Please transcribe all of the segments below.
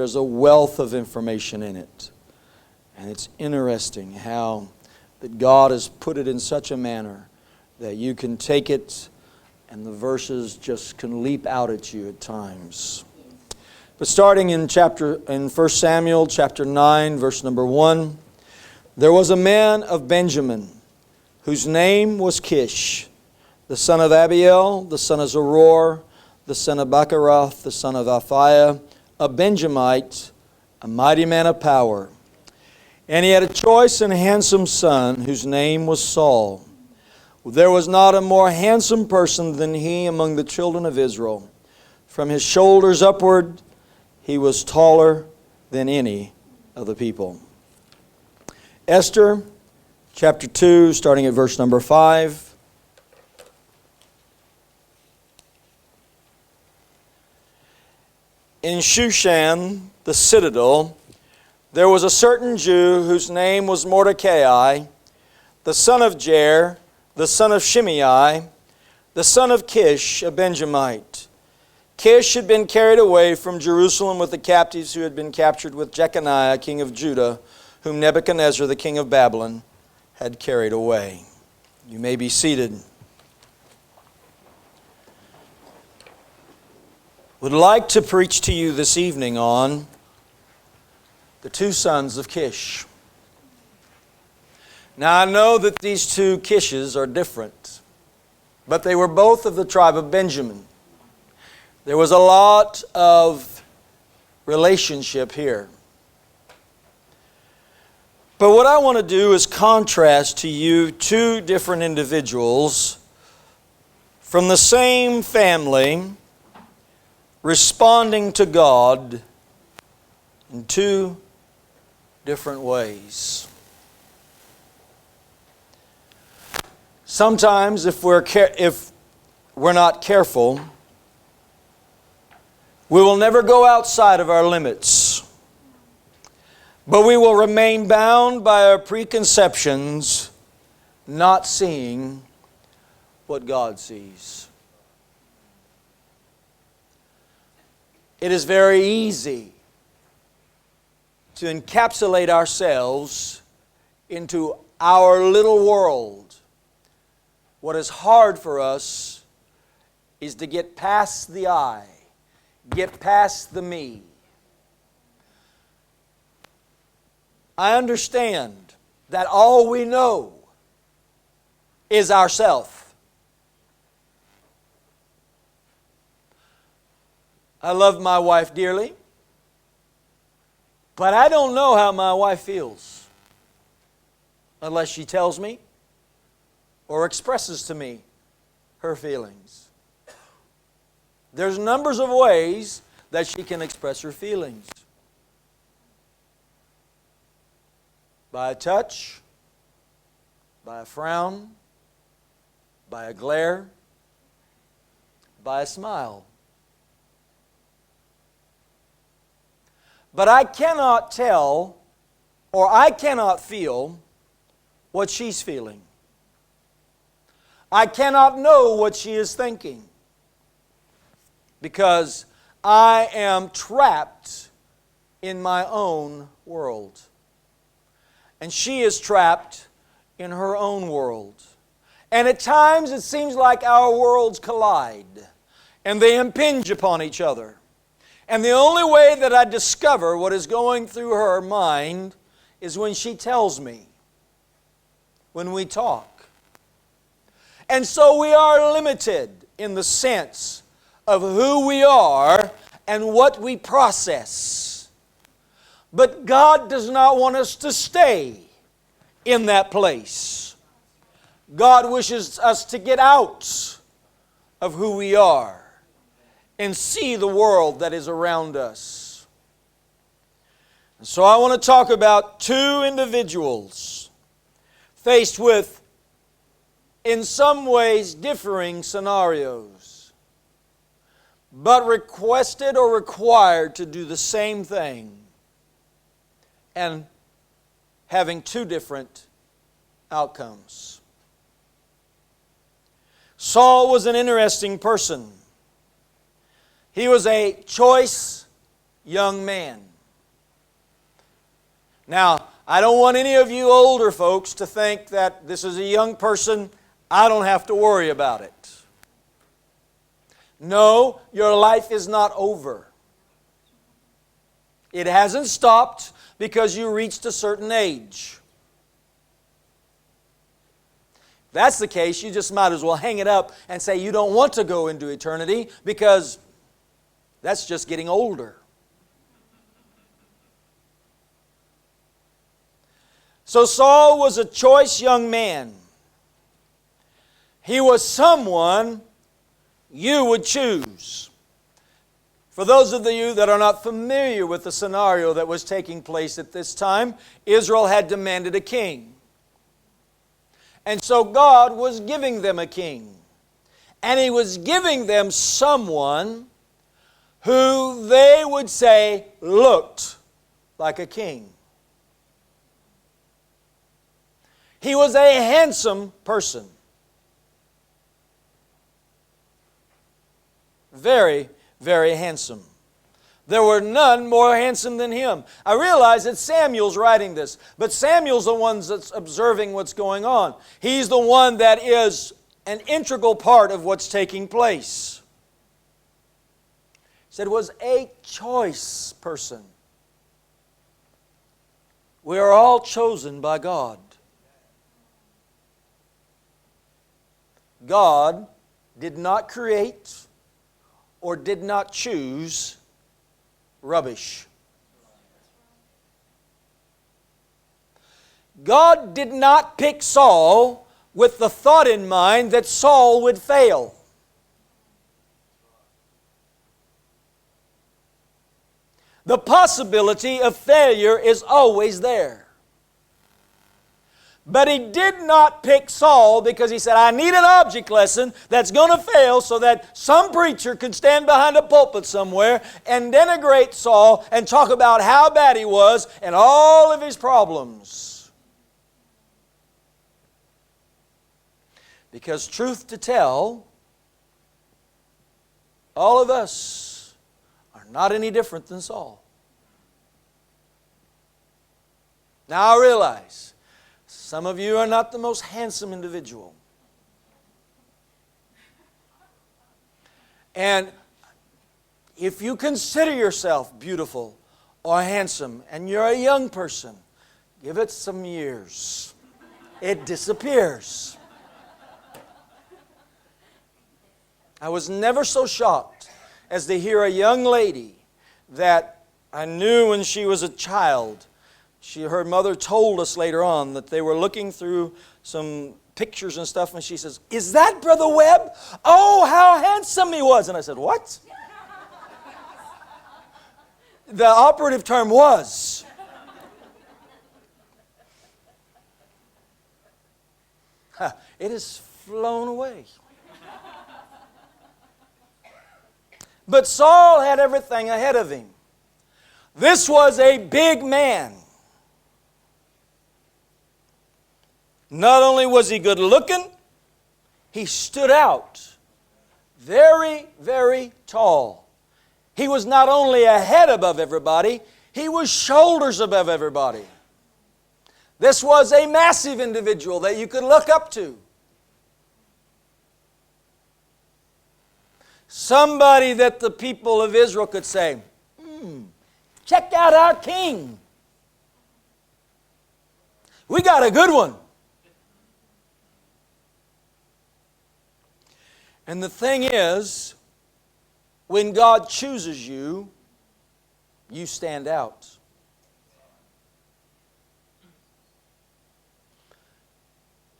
There is a wealth of information in it. And it's interesting how that God has put it in such a manner that you can take it and the verses just can leap out at you at times. But starting in 1 Samuel chapter 9, verse number 1, there was a man of Benjamin whose name was Kish, the son of Abiel, the son of Zeror, the son of Bacharath, the son of Aphiah, a Benjamite, a mighty man of power. And he had a choice and handsome son whose name was Saul. There was not a more handsome person than he among the children of Israel. From his shoulders upward, he was taller than any of the people. Esther, chapter 2, starting at verse number 5. In Shushan, the citadel, there was a certain Jew whose name was Mordecai, the son of Jair, the son of Shimei, the son of Kish, a Benjamite. Kish had been carried away from Jerusalem with the captives who had been captured with Jeconiah, king of Judah, whom Nebuchadnezzar, the king of Babylon, had carried away. You may be seated. Would like to preach to you this evening on the two sons of Kish. Now I know that these two Kishes are different, but they were both of the tribe of Benjamin. There was a lot of relationship here. But what I want to do is contrast to you two different individuals from the same family responding to God in two different ways. Sometimes if we're not careful, we will never go outside of our limits. But we will remain bound by our preconceptions, not seeing what God sees. It is very easy to encapsulate ourselves into our little world. What is hard for us is to get past the I, get past the me. I understand that all we know is ourself. I love my wife dearly, but I don't know how my wife feels unless she tells me or expresses to me her feelings. There's numbers of ways that she can express her feelings. By a touch, by a frown, by a glare, by a smile. But I cannot tell or I cannot feel what she's feeling. I cannot know what she is thinking because I am trapped in my own world. And she is trapped in her own world. And at times it seems like our worlds collide and they impinge upon each other. And the only way that I discover what is going through her mind is when she tells me, when we talk. And so we are limited in the sense of who we are and what we process. But God does not want us to stay in that place. God wishes us to get out of who we are and see the world that is around us. And so I want to talk about two individuals faced with, in some ways, differing scenarios, but requested or required to do the same thing and having two different outcomes. Saul was an interesting person. He was a choice young man. Now, I don't want any of you older folks to think that this is a young person, I don't have to worry about it. No, your life is not over. It hasn't stopped because you reached a certain age. If that's the case, you just might as well hang it up and say you don't want to go into eternity because that's just getting older. So Saul was a choice young man. He was someone you would choose. For those of you that are not familiar with the scenario that was taking place at this time, Israel had demanded a king. And so God was giving them a king. And He was giving them someone who they would say looked like a king. He was a handsome person. Very, very handsome. There were none more handsome than him. I realize that Samuel's writing this, but Samuel's the one that's observing what's going on. He's the one that is an integral part of what's taking place. He said it was a choice person. We are all chosen by God. God did not create or did not choose rubbish. God did not pick Saul with the thought in mind that Saul would fail. The possibility of failure is always there. But He did not pick Saul because He said, I need an object lesson that's going to fail so that some preacher could stand behind a pulpit somewhere and denigrate Saul and talk about how bad he was and all of his problems. Because truth to tell, all of us are not any different than Saul. Now I realize some of you are not the most handsome individual. And if you consider yourself beautiful or handsome and you're a young person, give it some years. It disappears. I was never so shocked as to hear a young lady that I knew when she was a child. Her mother told us later on that they were looking through some pictures and stuff, and she says, "Is that Brother Webb? Oh, how handsome he was." And I said, "What?" The operative term was. It has flown away. But Saul had everything ahead of him. This was a big man. Not only was he good looking, he stood out. Very, very tall. He was not only a head above everybody, he was shoulders above everybody. This was a massive individual that you could look up to. Somebody that the people of Israel could say, check out our king. We got a good one. And the thing is, when God chooses you, you stand out.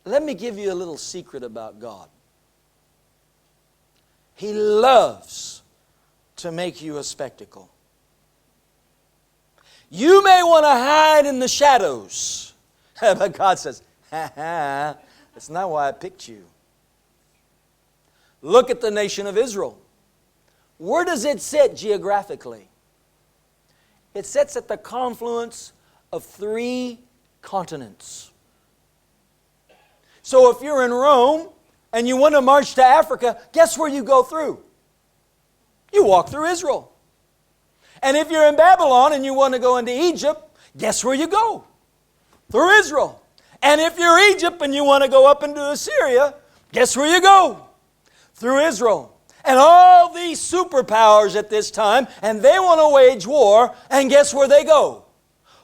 Let me give you a little secret about God. He loves to make you a spectacle. You may want to hide in the shadows, but God says, that's not why I picked you. Look at the nation of Israel. Where does it sit geographically? It sits at the confluence of 3 continents. So if you're in Rome and you want to march to Africa, guess where you go through? You walk through Israel. And if you're in Babylon and you want to go into Egypt, guess where you go? Through Israel. And if you're Egypt and you want to go up into Assyria, guess where you go? Through Israel. And all these superpowers at this time, and they want to wage war, and guess where they go?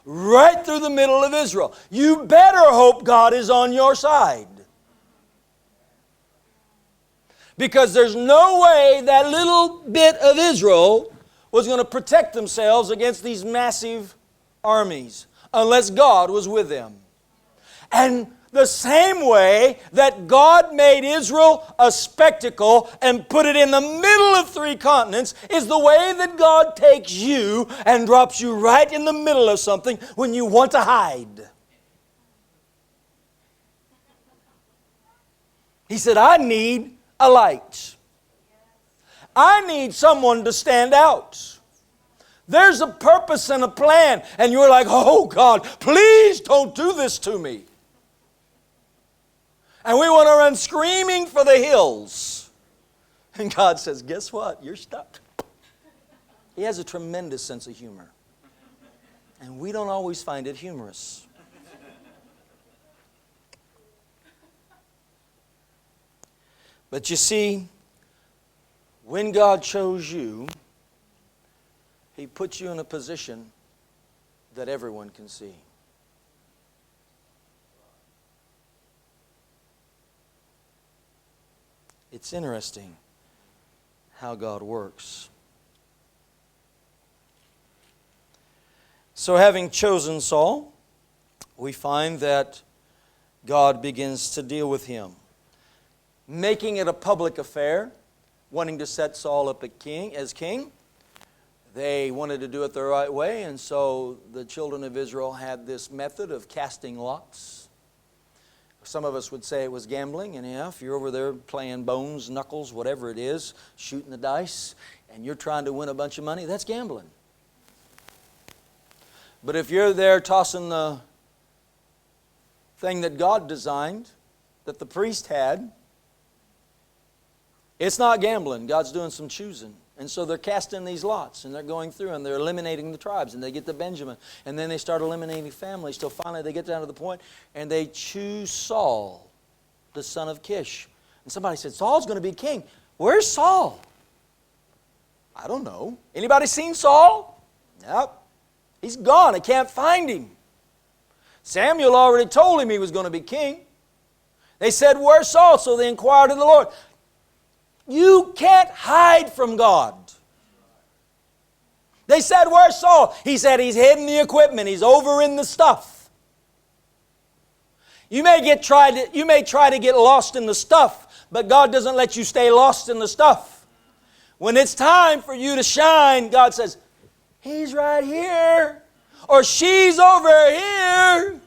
Right through the middle of Israel. You better hope God is on your side. Because there's no way that little bit of Israel was going to protect themselves against these massive armies unless God was with them. And the same way that God made Israel a spectacle and put it in the middle of 3 continents is the way that God takes you and drops you right in the middle of something when you want to hide. He said, I need a light. I need someone to stand out. There's a purpose and a plan, and you're like, oh God, please don't do this to me. And we want to run screaming for the hills. And God says, guess what? You're stuck. He has a tremendous sense of humor. And we don't always find it humorous. But you see, when God chose you, He put you in a position that everyone can see. It's interesting how God works. So having chosen Saul, we find that God begins to deal with him, making it a public affair, wanting to set Saul up as king. They wanted to do it the right way, and so the children of Israel had this method of casting lots. Some of us would say it was gambling, and yeah, if you're over there playing bones, knuckles, whatever it is, shooting the dice, and you're trying to win a bunch of money, that's gambling. But if you're there tossing the thing that God designed, that the priest had, it's not gambling. God's doing some choosing. And so they're casting these lots, and they're going through, and they're eliminating the tribes, and they get to Benjamin, and then they start eliminating families, till finally they get down to the point, and they choose Saul, the son of Kish. And somebody said, Saul's going to be king. Where's Saul? I don't know. Anybody seen Saul? Nope. He's gone. I can't find him. Samuel already told him he was going to be king. They said, where's Saul? So they inquired of the Lord. You can't hide from God. They said, where's Saul? He said, he's hidden the equipment. He's over in the stuff. You may try to get lost in the stuff, but God doesn't let you stay lost in the stuff. When it's time for you to shine, God says, he's right here, or she's over here.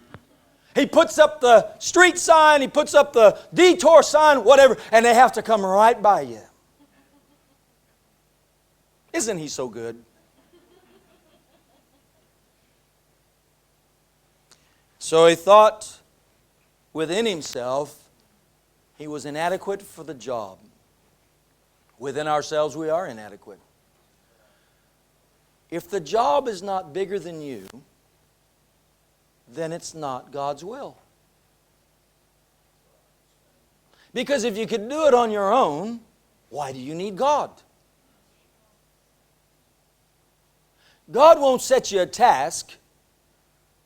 He puts up the street sign, He puts up the detour sign, whatever, and they have to come right by you. Isn't He so good? So he thought within himself he was inadequate for the job. Within ourselves we are inadequate. If the job is not bigger than you, then it's not God's will. Because if you could do it on your own, why do you need God? God won't set you a task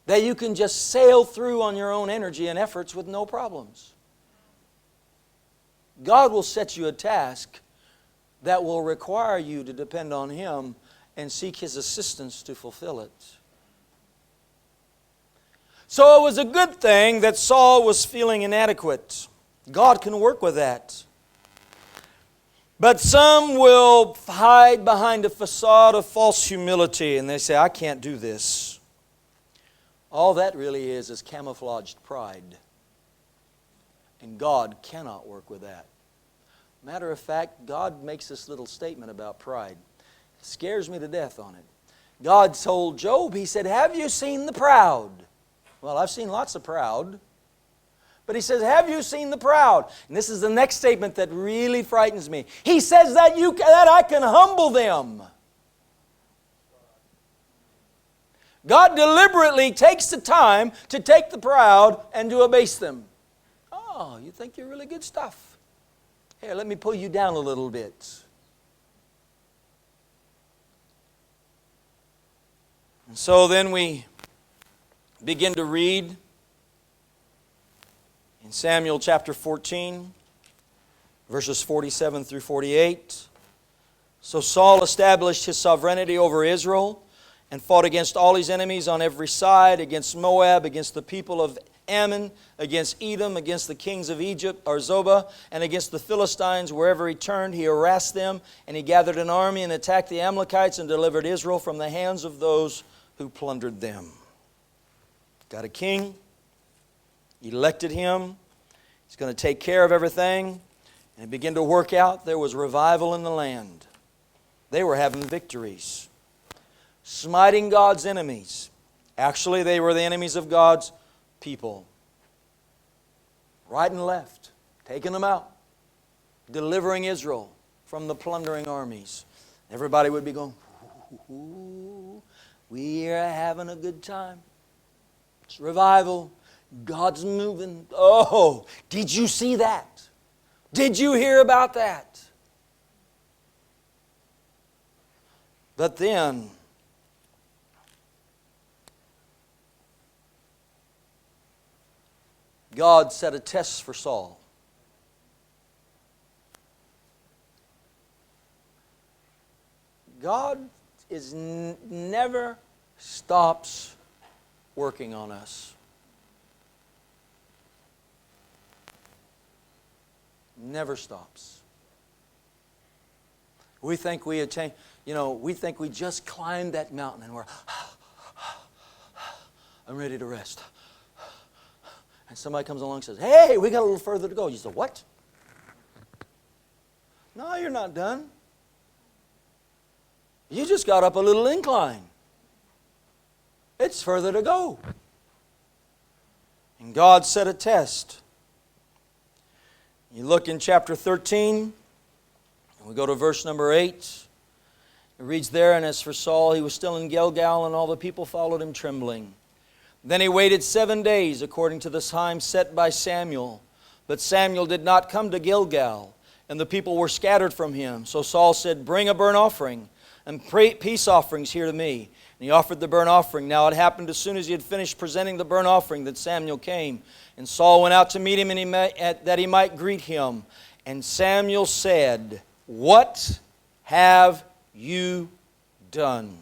that you can just sail through on your own energy and efforts with no problems. God will set you a task that will require you to depend on Him and seek His assistance to fulfill it. So it was a good thing that Saul was feeling inadequate. God can work with that. But some will hide behind a facade of false humility and they say, I can't do this. All that really is camouflaged pride. And God cannot work with that. Matter of fact, God makes this little statement about pride. It scares me to death on it. God told Job, He said, have you seen the proud? Well, I've seen lots of proud. But He says, have you seen the proud? And this is the next statement that really frightens me. He says that I can humble them. God deliberately takes the time to take the proud and to abase them. Oh, you think you're really good stuff. Here, let me pull you down a little bit. And so then we begin to read in Samuel chapter 14, verses 47 through 48. So Saul established his sovereignty over Israel and fought against all his enemies on every side, against Moab, against the people of Ammon, against Edom, against the kings of Egypt, or Zobah, and against the Philistines. Wherever he turned, he harassed them, and he gathered an army and attacked the Amalekites and delivered Israel from the hands of those who plundered them. Got a king, elected him, he's going to take care of everything, and it began to work out. There was revival in the land. They were having victories, smiting God's enemies. Actually, they were the enemies of God's people. Right and left, taking them out, delivering Israel from the plundering armies. Everybody would be going, ooh, we are having a good time. It's revival. God's moving. Oh, did you see that? Did you hear about that? But then, God set a test for Saul. God never stops working on us. Never stops. We think we attain, we think we just climbed that mountain and we're, I'm ready to rest. And somebody comes along and says, hey, we got a little further to go. You say, what? No, you're not done. You just got up a little incline. It's further to go. And God set a test. You look in chapter 13, and we go to verse number 8. It reads there, and as for Saul, he was still in Gilgal, and all the people followed him trembling. Then he waited 7 days according to the time set by Samuel. But Samuel did not come to Gilgal, and the people were scattered from him. So Saul said, bring a burnt offering and peace offerings here to me. And he offered the burnt offering. Now it happened as soon as he had finished presenting the burnt offering that Samuel came. And Saul went out to meet him that he might greet him. And Samuel said, what have you done?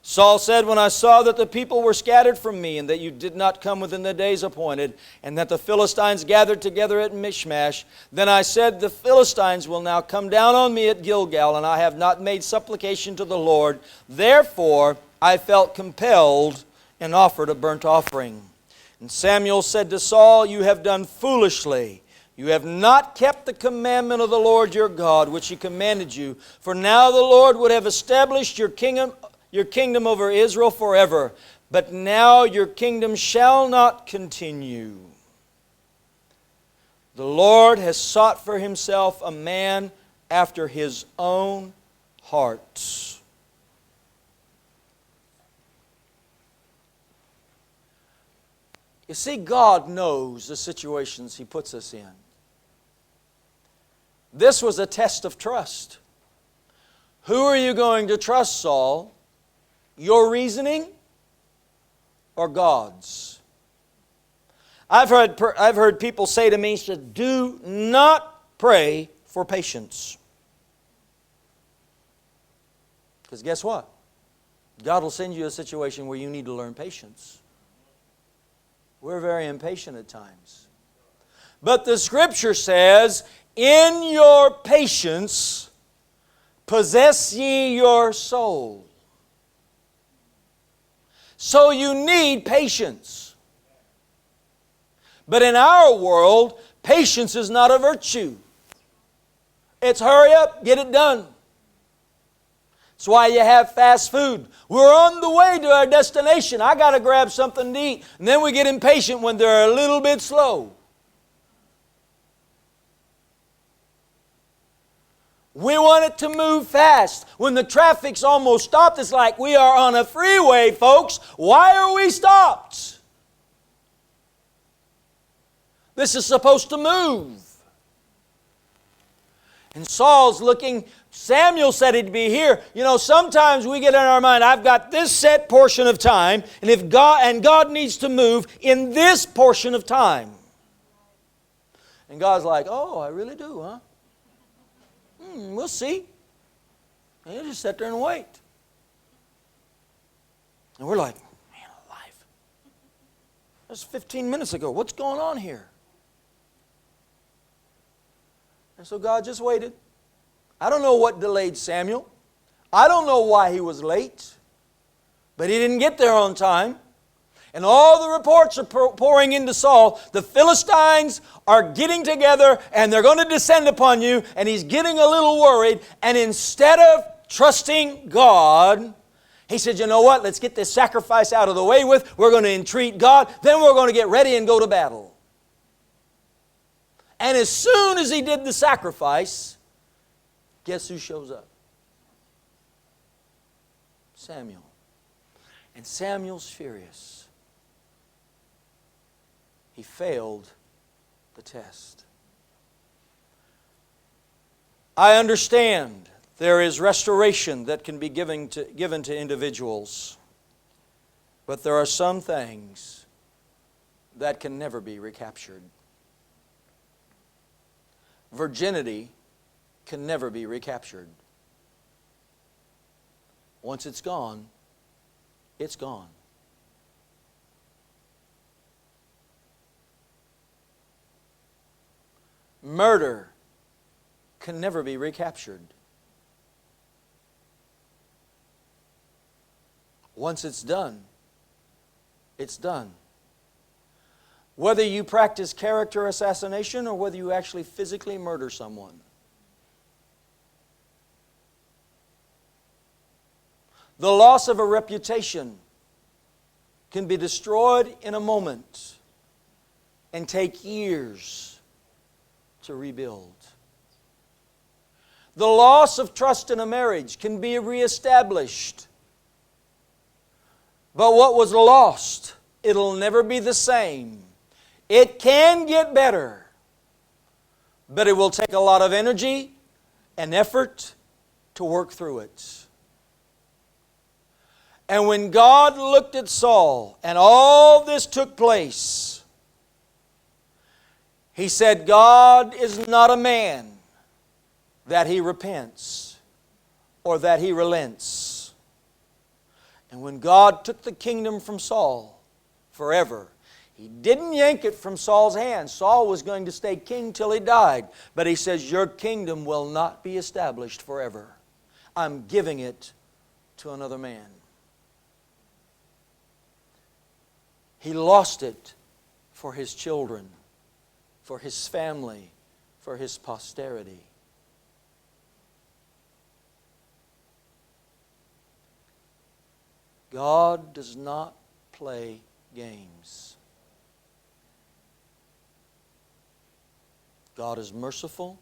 Saul said, when I saw that the people were scattered from me, and that you did not come within the days appointed, and that the Philistines gathered together at Michmash, then I said, the Philistines will now come down on me at Gilgal, and I have not made supplication to the Lord. Therefore I felt compelled and offered a burnt offering. And Samuel said to Saul, you have done foolishly. You have not kept the commandment of the Lord your God, which He commanded you. For now the Lord would have established your kingdom over Israel forever. But now your kingdom shall not continue. The Lord has sought for Himself a man after His own heart. You see, God knows the situations He puts us in. This was a test of trust. Who are you going to trust, Saul? Your reasoning or God's? I've heard people say to me, do not pray for patience. Because guess what? God will send you a situation where you need to learn patience. We're very impatient at times. But the Scripture says, in your patience, possess ye your soul. So you need patience. But in our world, patience is not a virtue. It's hurry up, get it done. That's why you have fast food. We're on the way to our destination. I got to grab something to eat. And then we get impatient when they're a little bit slow. We want it to move fast. When the traffic's almost stopped, it's like we are on a freeway, folks. Why are we stopped? This is supposed to move. And Saul's looking. Samuel said he'd be here. You know, sometimes we get in our mind, I've got this set portion of time, and God needs to move in this portion of time. And God's like, oh, I really do, huh? We'll see. And you just sit there and wait. And we're like, man alive. That's 15 minutes ago. What's going on here? And so God just waited. I don't know what delayed Samuel. I don't know why he was late. But he didn't get there on time. And all the reports are pouring into Saul. The Philistines are getting together and they're going to descend upon you. And he's getting a little worried. And instead of trusting God, he said, you know what? Let's get this sacrifice out of the way with. We're going to entreat God. Then we're going to get ready and go to battle. And as soon as he did the sacrifice, guess who shows up? Samuel. And Samuel's furious. He failed the test. I understand there is restoration that can be given to individuals. But there are some things that can never be recaptured. Virginity can never be recaptured. Once it's gone, it's gone. Murder can never be recaptured. Once it's done, it's done. Whether you practice character assassination or whether you actually physically murder someone. The loss of a reputation can be destroyed in a moment and take years to rebuild. The loss of trust in a marriage can be reestablished. But what was lost, it'll never be the same. It can get better, but it will take a lot of energy and effort to work through it. And when God looked at Saul and all this took place, He said, God is not a man that He repents or that He relents. And when God took the kingdom from Saul forever, He didn't yank it from Saul's hand. Saul was going to stay king till he died. But He says, your kingdom will not be established forever. I'm giving it to another man. He lost it for his children, for his family, for his posterity. God does not play games. God is merciful.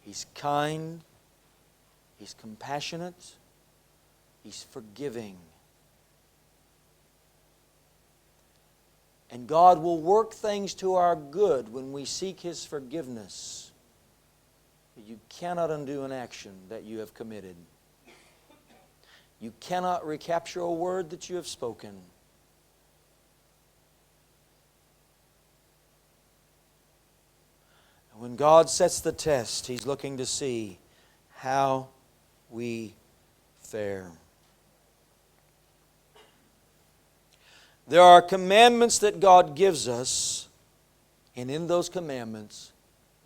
He's kind. He's compassionate. He's forgiving. And God will work things to our good when we seek His forgiveness. You cannot undo an action that you have committed. You cannot recapture a word that you have spoken. And when God sets the test, He's looking to see how we fare. There are commandments that God gives us, and in those commandments,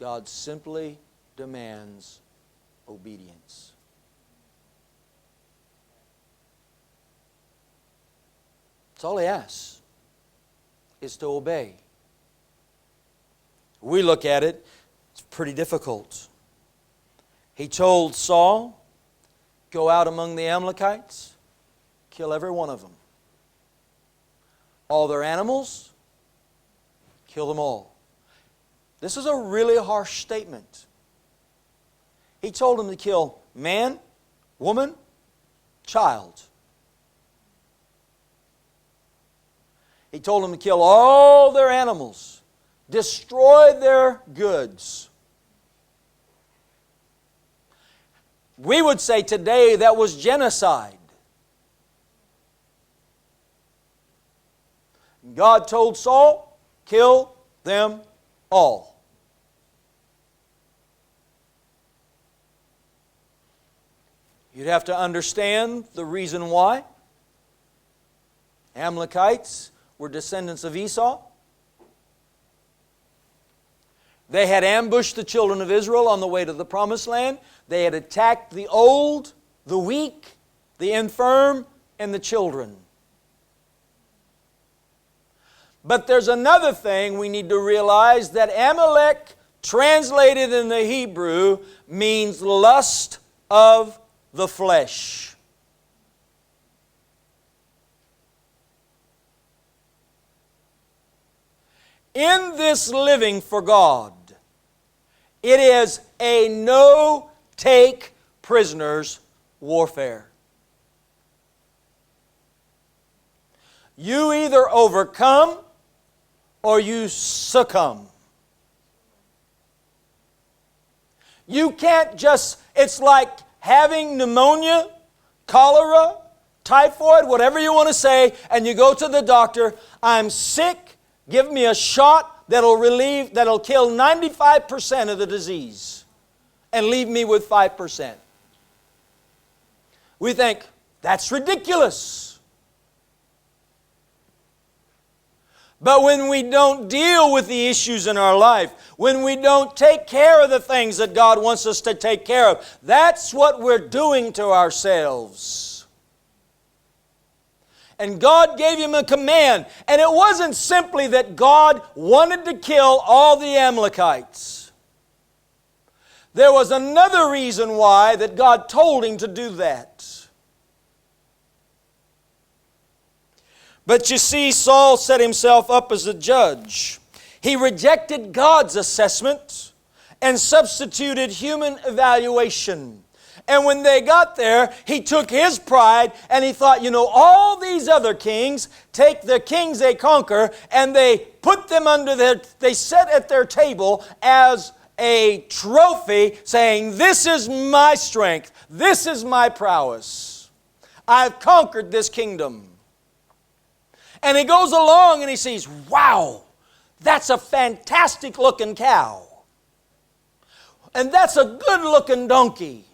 God simply demands obedience. That's all He asks, is to obey. We look at it, it's pretty difficult. He told Saul, go out among the Amalekites, kill every one of them. All their animals, kill them all. This is a really harsh statement. He told them to kill man, woman, child. He told them to kill all their animals, destroy their goods. We would say today that was genocide. God told Saul, kill them all. You'd have to understand the reason why. Amalekites were descendants of Esau. They had ambushed the children of Israel on the way to the Promised Land. They had attacked the old, the weak, the infirm, and the children. But there's another thing we need to realize, that Amalek, translated in the Hebrew, means lust of the flesh. In this living for God, it is a no-take prisoners warfare. You either overcome or you succumb. You can't just, it's like having pneumonia, cholera, typhoid, whatever you want to say, and you go to the doctor, I'm sick, give me a shot that'll kill 95% of the disease and leave me with 5%. We think, that's ridiculous. But when we don't deal with the issues in our life, when we don't take care of the things that God wants us to take care of, that's what we're doing to ourselves. And God gave him a command. And it wasn't simply that God wanted to kill all the Amalekites. There was another reason why that God told him to do that. But you see, Saul set himself up as a judge. He rejected God's assessment and substituted human evaluation. And when they got there, he took his pride and he thought, all these other kings take the kings they conquer and they put them they sit at their table as a trophy, saying, this is my strength, this is my prowess. I've conquered this kingdom. And he goes along and he sees, wow, that's a fantastic looking cow. And that's a good looking donkey.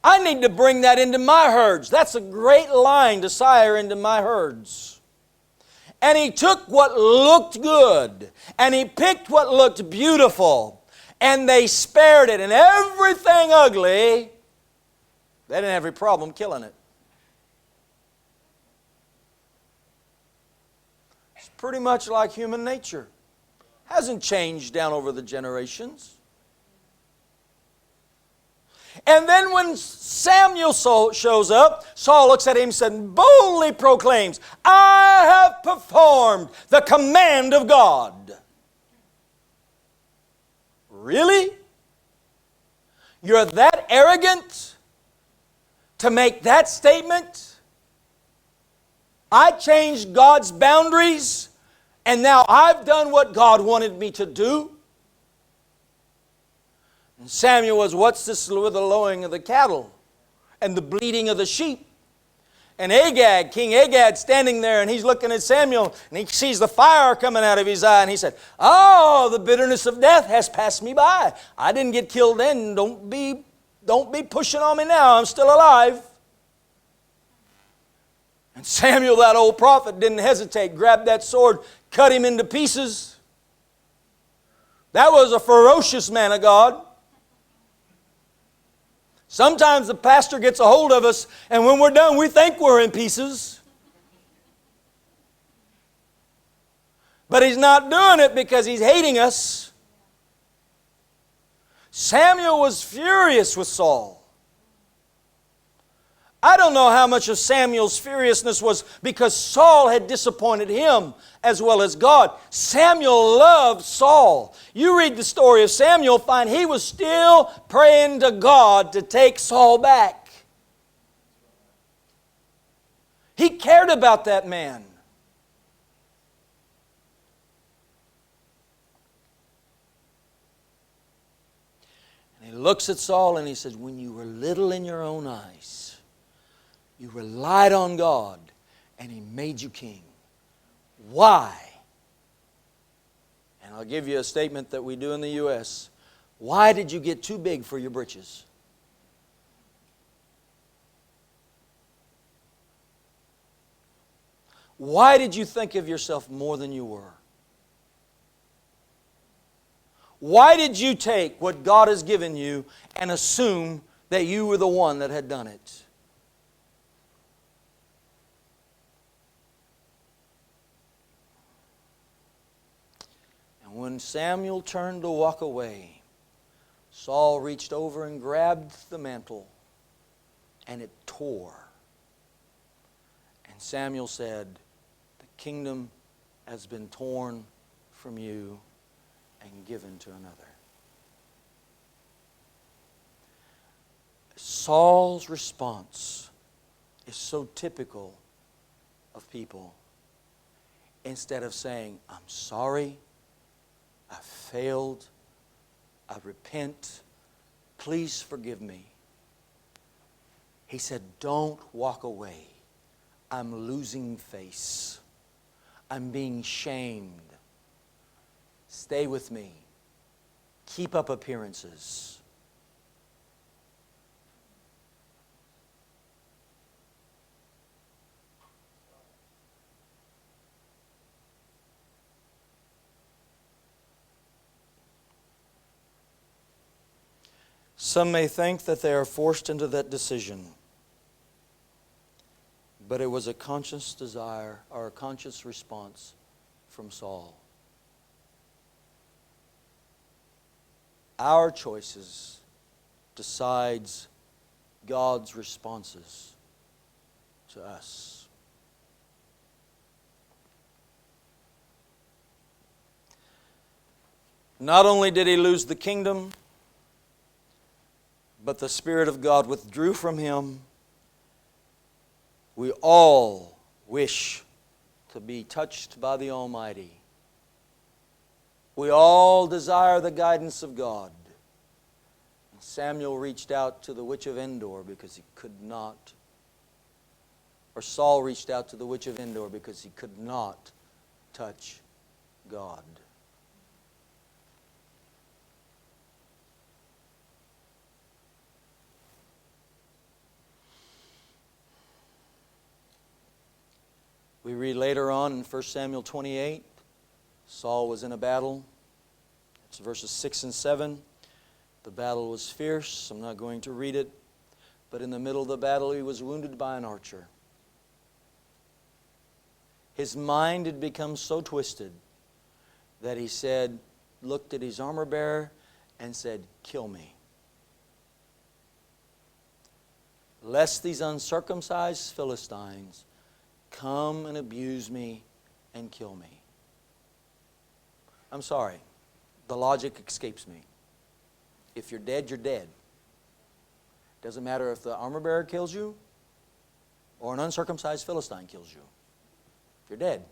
I need to bring that into my herds. That's a great line to sire into my herds. And he took what looked good and he picked what looked beautiful and they spared it. And everything ugly, they didn't have any problem killing it. Pretty much like human nature. Hasn't changed down over the generations. And then when Samuel shows up, Saul looks at him and said, boldly proclaims, I have performed the command of God. Really? You're that arrogant to make that statement? I changed God's boundaries and now I've done what God wanted me to do. And Samuel was, what's this with the lowing of the cattle and the bleating of the sheep? And Agag, King Agag, standing there and he's looking at Samuel and he sees the fire coming out of his eye and he said, oh, the bitterness of death has passed me by. I didn't get killed then. Don't be pushing on me now. I'm still alive. And Samuel, that old prophet, didn't hesitate, grabbed that sword, cut him into pieces. That was a ferocious man of God. Sometimes the pastor gets a hold of us, and when we're done, we think we're in pieces. But he's not doing it because he's hating us. Samuel was furious with Saul. I don't know how much of Samuel's furiousness was because Saul had disappointed him as well as God. Samuel loved Saul. You read the story of Samuel, find he was still praying to God to take Saul back. He cared about that man. And he looks at Saul and he says, when you were little in your own eyes, you relied on God, and He made you king. Why? And I'll give you a statement that we do in the U.S. Why did you get too big for your britches? Why did you think of yourself more than you were? Why did you take what God has given you and assume that you were the one that had done it? When Samuel turned to walk away, Saul reached over and grabbed the mantle, and it tore. And Samuel said, the kingdom has been torn from you and given to another. Saul's response is so typical of people. Instead of saying, I'm sorry, I failed, I repent, please forgive me. He said, don't walk away. I'm losing face. I'm being shamed. Stay with me. Keep up appearances. Some may think that they are forced into that decision, but it was a conscious desire or a conscious response from Saul. Our choices decides God's responses to us. Not only did he lose the kingdom, but the Spirit of God withdrew from him. We all wish to be touched by the Almighty. We all desire the guidance of God. And Samuel reached out to the witch of Endor because he could not. Or Saul reached out to the witch of Endor because he could not touch God. We read later on in 1 Samuel 28, Saul was in a battle. It's verses 6 and 7. The battle was fierce. I'm not going to read it. But in the middle of the battle, he was wounded by an archer. His mind had become so twisted that he said, looked at his armor bearer and said, kill me. Lest these uncircumcised Philistines come and abuse me and kill me. I'm sorry. The logic escapes me. If you're dead, you're dead. Doesn't matter if the armor bearer kills you or an uncircumcised Philistine kills you. You're dead.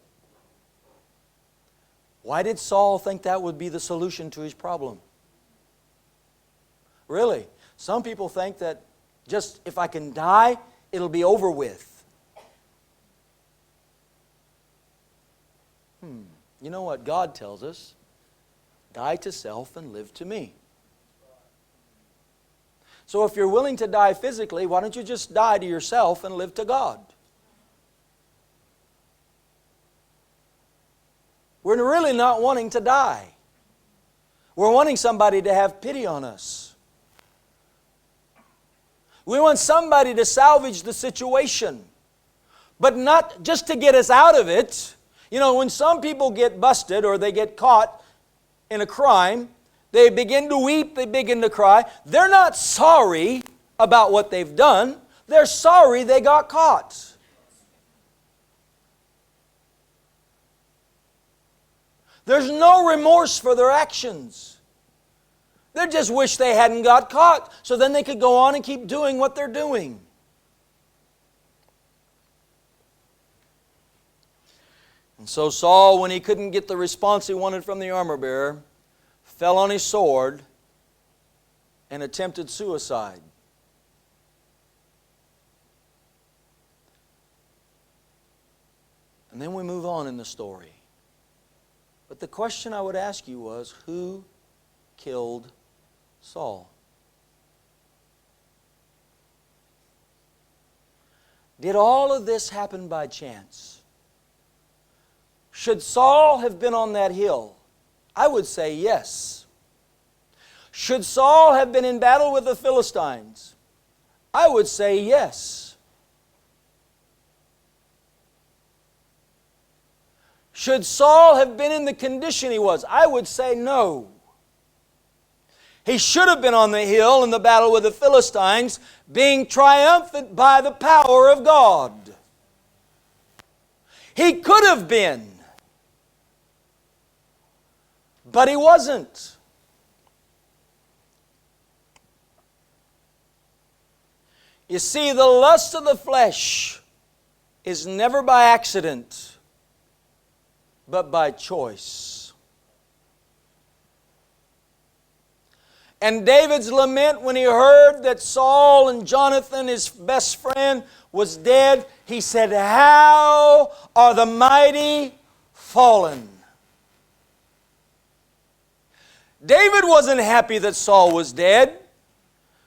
Why did Saul think that would be the solution to his problem? Really? Some people think that just if I can die, it'll be over with. You know what God tells us? Die to self and live to me. So if you're willing to die physically, why don't you just die to yourself and live to God? We're really not wanting to die. We're wanting somebody to have pity on us. We want somebody to salvage the situation, but not just to get us out of it. You know, when some people get busted or they get caught in a crime, they begin to weep, they begin to cry. They're not sorry about what they've done. They're sorry they got caught. There's no remorse for their actions. They just wish they hadn't got caught, so then they could go on and keep doing what they're doing. And so Saul, when he couldn't get the response he wanted from the armor bearer, fell on his sword and attempted suicide. And then we move on in the story. But the question I would ask you was, who killed Saul? Did all of this happen by chance? Should Saul have been on that hill? I would say yes. Should Saul have been in battle with the Philistines? I would say yes. Should Saul have been in the condition he was? I would say no. He should have been on the hill in the battle with the Philistines, being triumphant by the power of God. He could have been, but he wasn't. You see, the lust of the flesh is never by accident, but by choice. And David's lament when he heard that Saul and Jonathan, his best friend, was dead, he said, "How are the mighty fallen?" David wasn't happy that Saul was dead.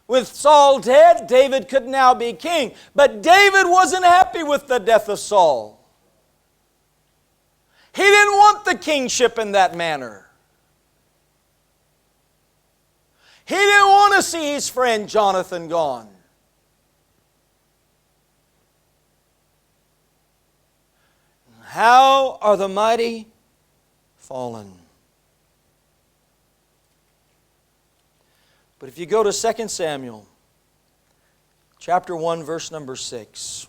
With Saul dead, David could now be king. But David wasn't happy with the death of Saul. He didn't want the kingship in that manner. He didn't want to see his friend Jonathan gone. How are the mighty fallen? But if you go to 2 Samuel, chapter 1, verse number 6.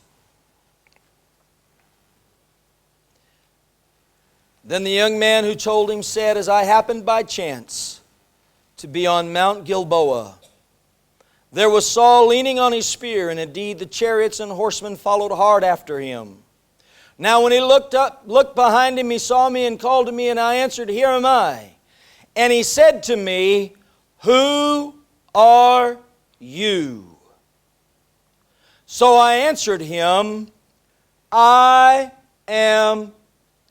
Then the young man who told him said, "As I happened by chance to be on Mount Gilboa, there was Saul leaning on his spear, and indeed the chariots and horsemen followed hard after him. Now when he looked behind him, he saw me and called to me, and I answered, Here am I. And he said to me, Who are you? So I answered him, I am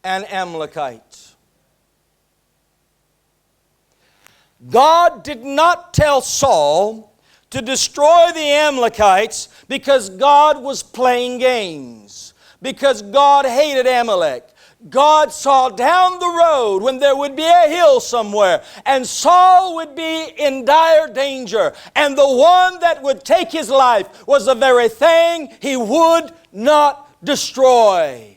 an Amalekite." God did not tell Saul to destroy the Amalekites because God was playing games, because God hated Amalek. God saw down the road when there would be a hill somewhere and Saul would be in dire danger, and the one that would take his life was the very thing he would not destroy.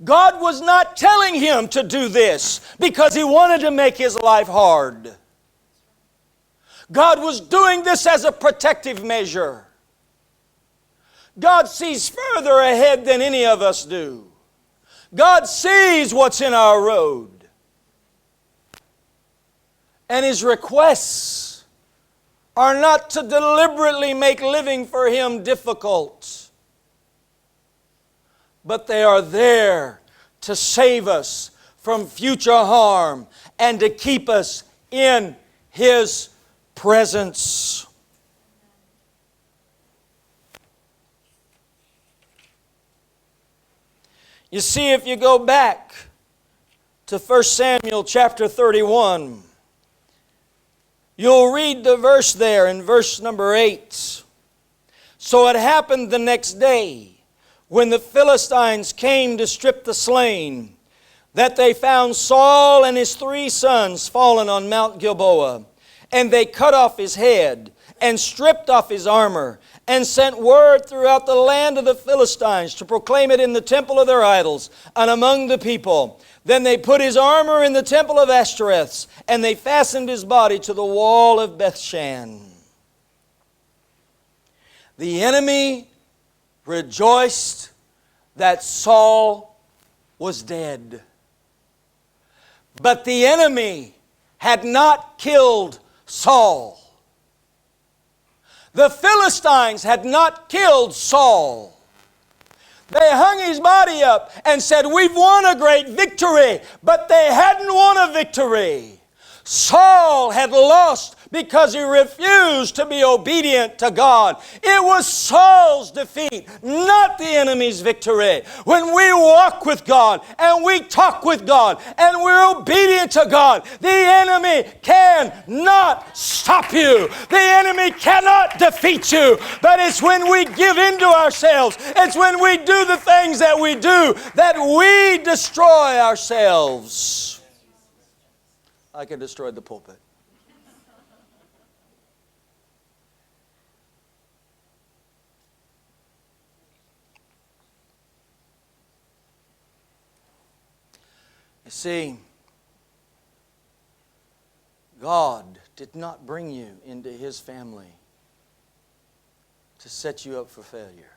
God was not telling him to do this because He wanted to make his life hard. God was doing this as a protective measure. God sees further ahead than any of us do. God sees what's in our road. And His requests are not to deliberately make living for Him difficult, but they are there to save us from future harm and to keep us in His presence. You see, if you go back to 1 Samuel chapter 31, you'll read the verse there in verse number 8. So it happened the next day, when the Philistines came to strip the slain, that they found Saul and his 3 sons fallen on Mount Gilboa. And they cut off his head and stripped off his armor and sent word throughout the land of the Philistines to proclaim it in the temple of their idols and among the people. Then they put his armor in the temple of Ashtoreths, and they fastened his body to the wall of Bethshan. The enemy rejoiced that Saul was dead. But the enemy had not killed Saul. The Philistines had not killed Saul. They hung his body up and said, "We've won a great victory," but they hadn't won a victory. Saul had lost because he refused to be obedient to God. It was Saul's defeat, not the enemy's victory. When we walk with God and we talk with God and we're obedient to God, the enemy cannot stop you. The enemy cannot defeat you. But it's when we give in to ourselves, it's when we do the things that we do, that we destroy ourselves. I could destroy the pulpit. You see, God did not bring you into His family to set you up for failure.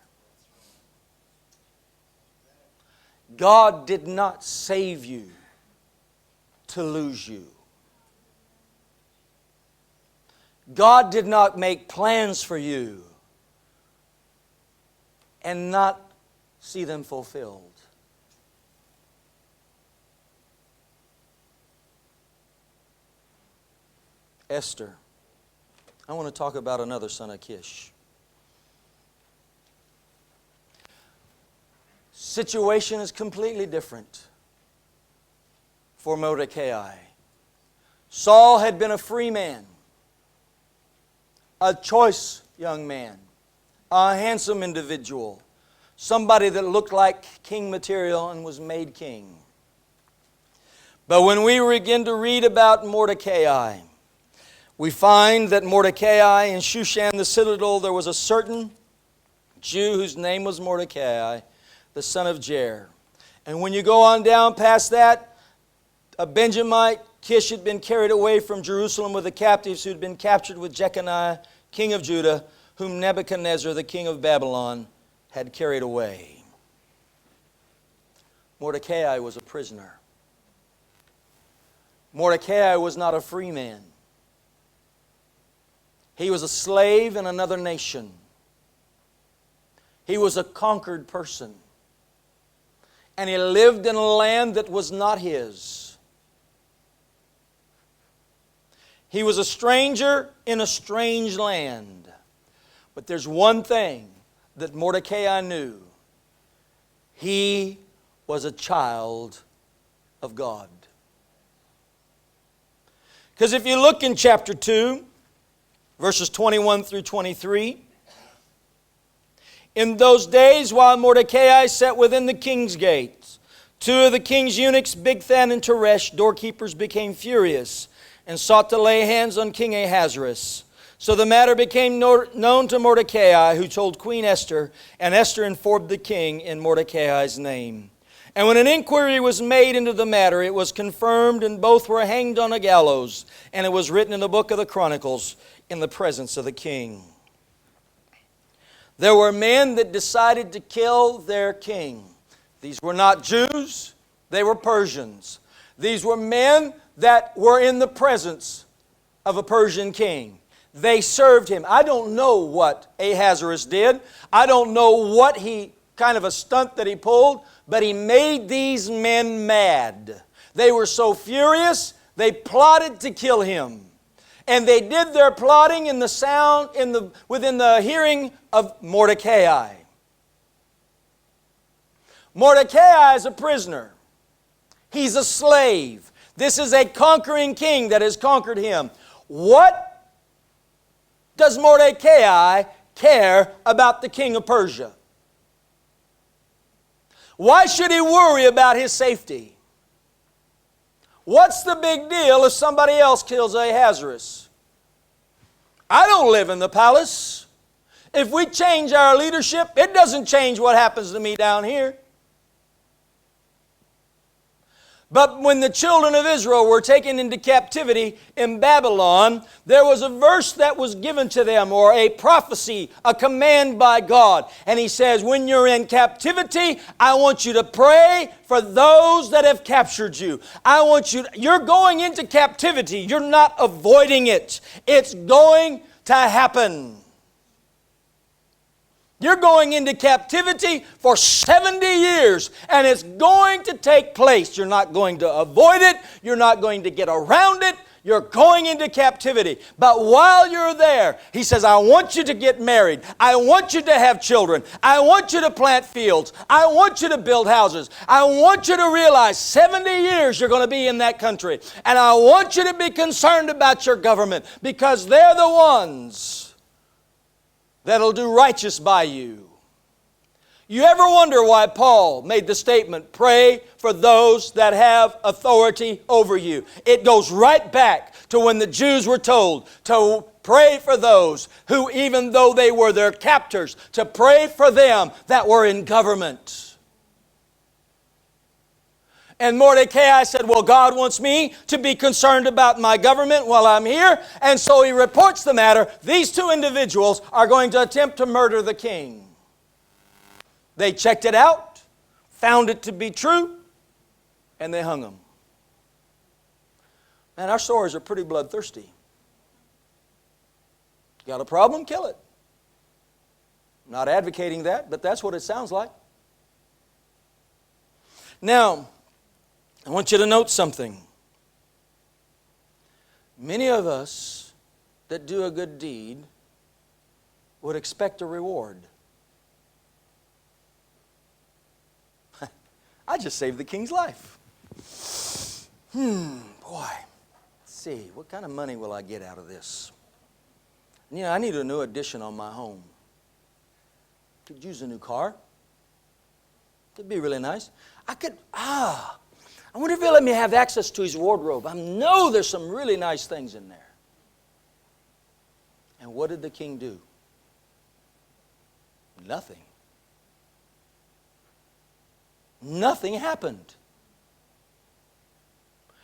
God did not save you to lose you. God did not make plans for you and not see them fulfilled. Esther. I want to talk about another son of Kish. Situation is completely different for Mordecai. Saul had been a free man, a choice young man, a handsome individual, somebody that looked like king material and was made king. But when we begin to read about Mordecai, we find that Mordecai in Shushan the citadel, there was a certain Jew whose name was Mordecai, the son of Jair. And when you go on down past that, a Benjamite, Kish, had been carried away from Jerusalem with the captives who had been captured with Jeconiah, king of Judah, whom Nebuchadnezzar, the king of Babylon, had carried away. Mordecai was a prisoner. Mordecai was not a free man. He was a slave in another nation. He was a conquered person. And he lived in a land that was not his. He was a stranger in a strange land. But there's one thing that Mordecai knew. He was a child of God. Because if you look in chapter 2, verses 21 through 23. In those days, while Mordecai sat within the king's gates, two of the king's eunuchs, Bigthan and Teresh, doorkeepers, became furious and sought to lay hands on King Ahasuerus. So the matter became known to Mordecai, who told Queen Esther, and Esther informed the king in Mordecai's name. And when an inquiry was made into the matter, it was confirmed, and both were hanged on a gallows, and it was written in the book of the Chronicles in the presence of the king. There were men that decided to kill their king. These were not Jews, they were Persians. These were men that were in the presence of a Persian king. They served him. I don't know what Ahasuerus did. I don't know what kind of a stunt that he pulled, but he made these men mad. They were so furious, they plotted to kill him. And they did their plotting within the hearing of Mordecai. Mordecai is a prisoner. He's a slave. This is a conquering king that has conquered him. What does Mordecai care about the king of Persia? Why should he worry about his safety? What's the big deal if somebody else kills Ahasuerus? I don't live in the palace. If we change our leadership, it doesn't change what happens to me down here. But when the children of Israel were taken into captivity in Babylon, there was a verse that was given to them, or a prophecy, a command by God. And He says, when you're in captivity, I want you to pray for those that have captured you. You're going into captivity. You're not avoiding it. It's going to happen. You're going into captivity for 70 years, and it's going to take place. You're not going to avoid it. You're not going to get around it. You're going into captivity. But while you're there, He says, I want you to get married. I want you to have children. I want you to plant fields. I want you to build houses. I want you to realize 70 years you're going to be in that country. And I want you to be concerned about your government, because they're the ones that'll do righteous by you. You ever wonder why Paul made the statement, pray for those that have authority over you? It goes right back to when the Jews were told to pray for those who, even though they were their captors, to pray for them that were in government. And Mordecai said, well, God wants me to be concerned about my government while I'm here. And so he reports the matter. These two individuals are going to attempt to murder the king. They checked it out, found it to be true, and they hung him. Man, our stories are pretty bloodthirsty. Got a problem? Kill it. I'm not advocating that, but that's what it sounds like. Now, I want you to note something. Many of us that do a good deed would expect a reward. I just saved the king's life. Boy. Let's see, what kind of money will I get out of this? You know, I need a new addition on my home. Could use a new car. It'd be really nice. I wonder if he'll let me have access to his wardrobe. I know there's some really nice things in there. And what did the king do? Nothing. Nothing happened.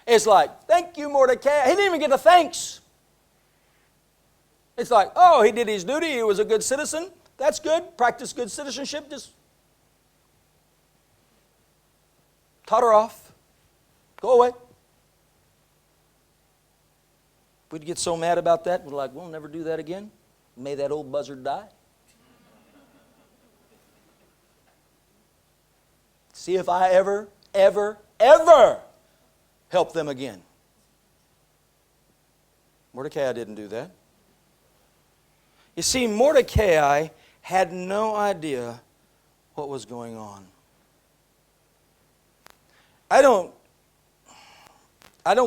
It's like, thank you, Mordecai. He didn't even get a thanks. It's like, oh, he did his duty. He was a good citizen. That's good. Practice good citizenship. Just cut her off. Go away. We'd get so mad about that. We're like, we'll never do that again. May that old buzzard die. See if I ever help them again. Mordecai didn't do that. You see, Mordecai had no idea what was going on. I don't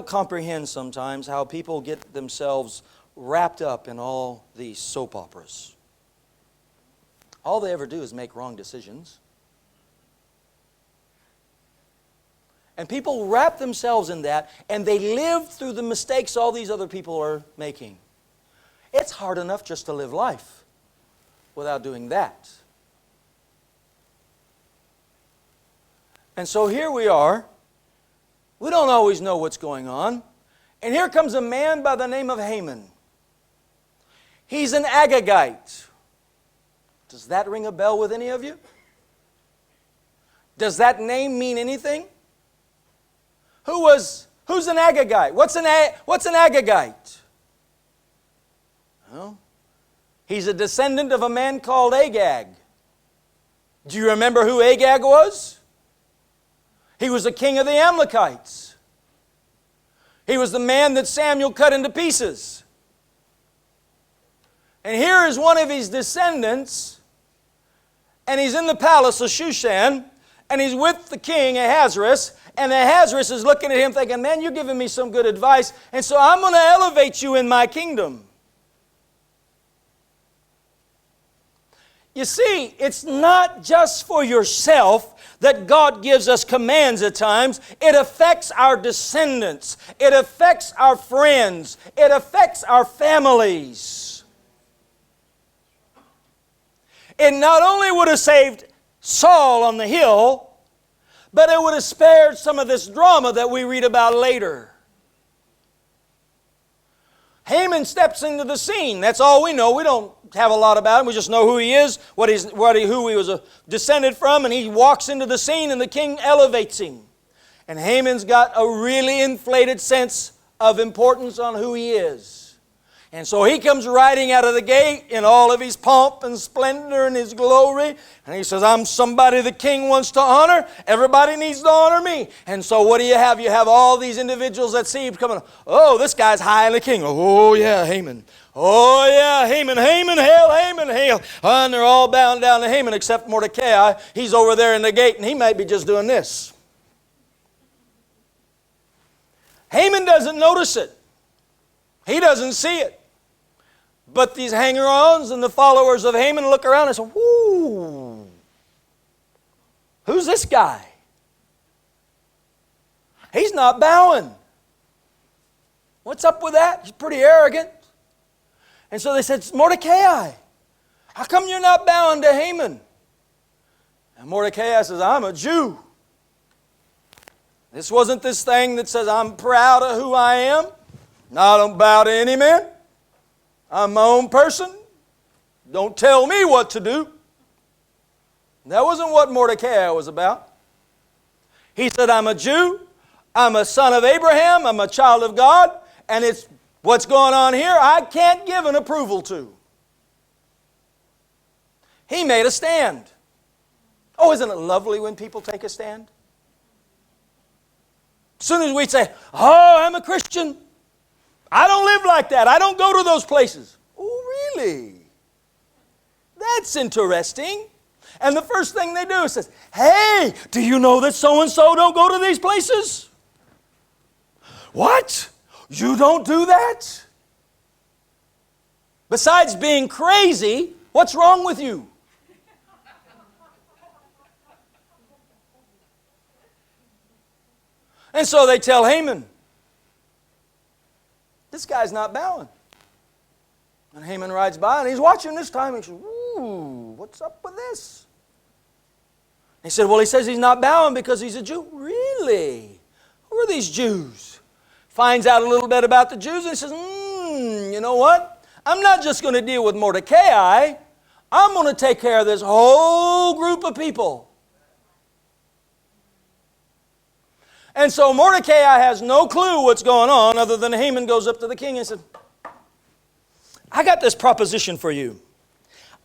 comprehend sometimes how people get themselves wrapped up in all these soap operas. All they ever do is make wrong decisions. And people wrap themselves in that, and they live through the mistakes all these other people are making. It's hard enough just to live life without doing that. And so here we are. We don't always know what's going on. And here comes a man by the name of Haman. He's an Agagite. Does that ring a bell with any of you? Does that name mean anything? Who's an Agagite? What's an Agagite? Well, he's a descendant of a man called Agag. Do you remember who Agag was? He was the king of the Amalekites. He was the man that Samuel cut into pieces. And here is one of his descendants, and he's in the palace of Shushan, and he's with the king Ahasuerus, and Ahasuerus is looking at him thinking, man, you're giving me some good advice, and so I'm going to elevate you in my kingdom. You see, it's not just for yourself that God gives us commands at times. It affects our descendants. It affects our friends. It affects our families. it not only would have saved Saul on the hill, but it would have spared some of this drama that we read about later. Haman steps into the scene. That's all we know. We don't have a lot about him. We just know who he is, who he was descended from, and he walks into the scene and the king elevates him. And Haman's got a really inflated sense of importance on who he is. And so he comes riding out of the gate in all of his pomp and splendor and his glory. And he says, I'm somebody the king wants to honor. Everybody needs to honor me. And so what do you have? You have all these individuals that see him coming. Oh, this guy's high in the king. Oh, yeah, Haman. Oh, yeah, Haman, Haman, hail, Haman, hail. And they're all bowing down to Haman except Mordecai. He's over there in the gate and he might be just doing this. Haman doesn't notice it. He doesn't see it. But these hanger-ons and the followers of Haman look around and say, whoo, who's this guy? He's not bowing. What's up with that? He's pretty arrogant. And so they said, Mordecai, how come you're not bowing to Haman? And Mordecai says, I'm a Jew. This wasn't this thing that says, I'm proud of who I am. No, I don't bow to any man. I'm my own person. Don't tell me what to do. That wasn't what Mordecai was about. He said, I'm a Jew. I'm a son of Abraham. I'm a child of God. And it's what's going on here I can't give an approval to. He made a stand. Oh, isn't it lovely when people take a stand? As soon as we say, oh, I'm a Christian. I don't live like that. I don't go to those places. Oh, really? That's interesting. And the first thing they do is say, hey, do you know that so-and-so don't go to these places? What? You don't do that? Besides being crazy, what's wrong with you? And so they tell Haman, this guy's not bowing. And Haman rides by and he's watching this time. He says, ooh, what's up with this? He said, well, he says he's not bowing because he's a Jew. Really? Who are these Jews? Finds out a little bit about the Jews and he says, you know what? I'm not just going to deal with Mordecai. I'm going to take care of this whole group of people. And so Mordecai has no clue what's going on other than Haman goes up to the king and said, I got this proposition for you.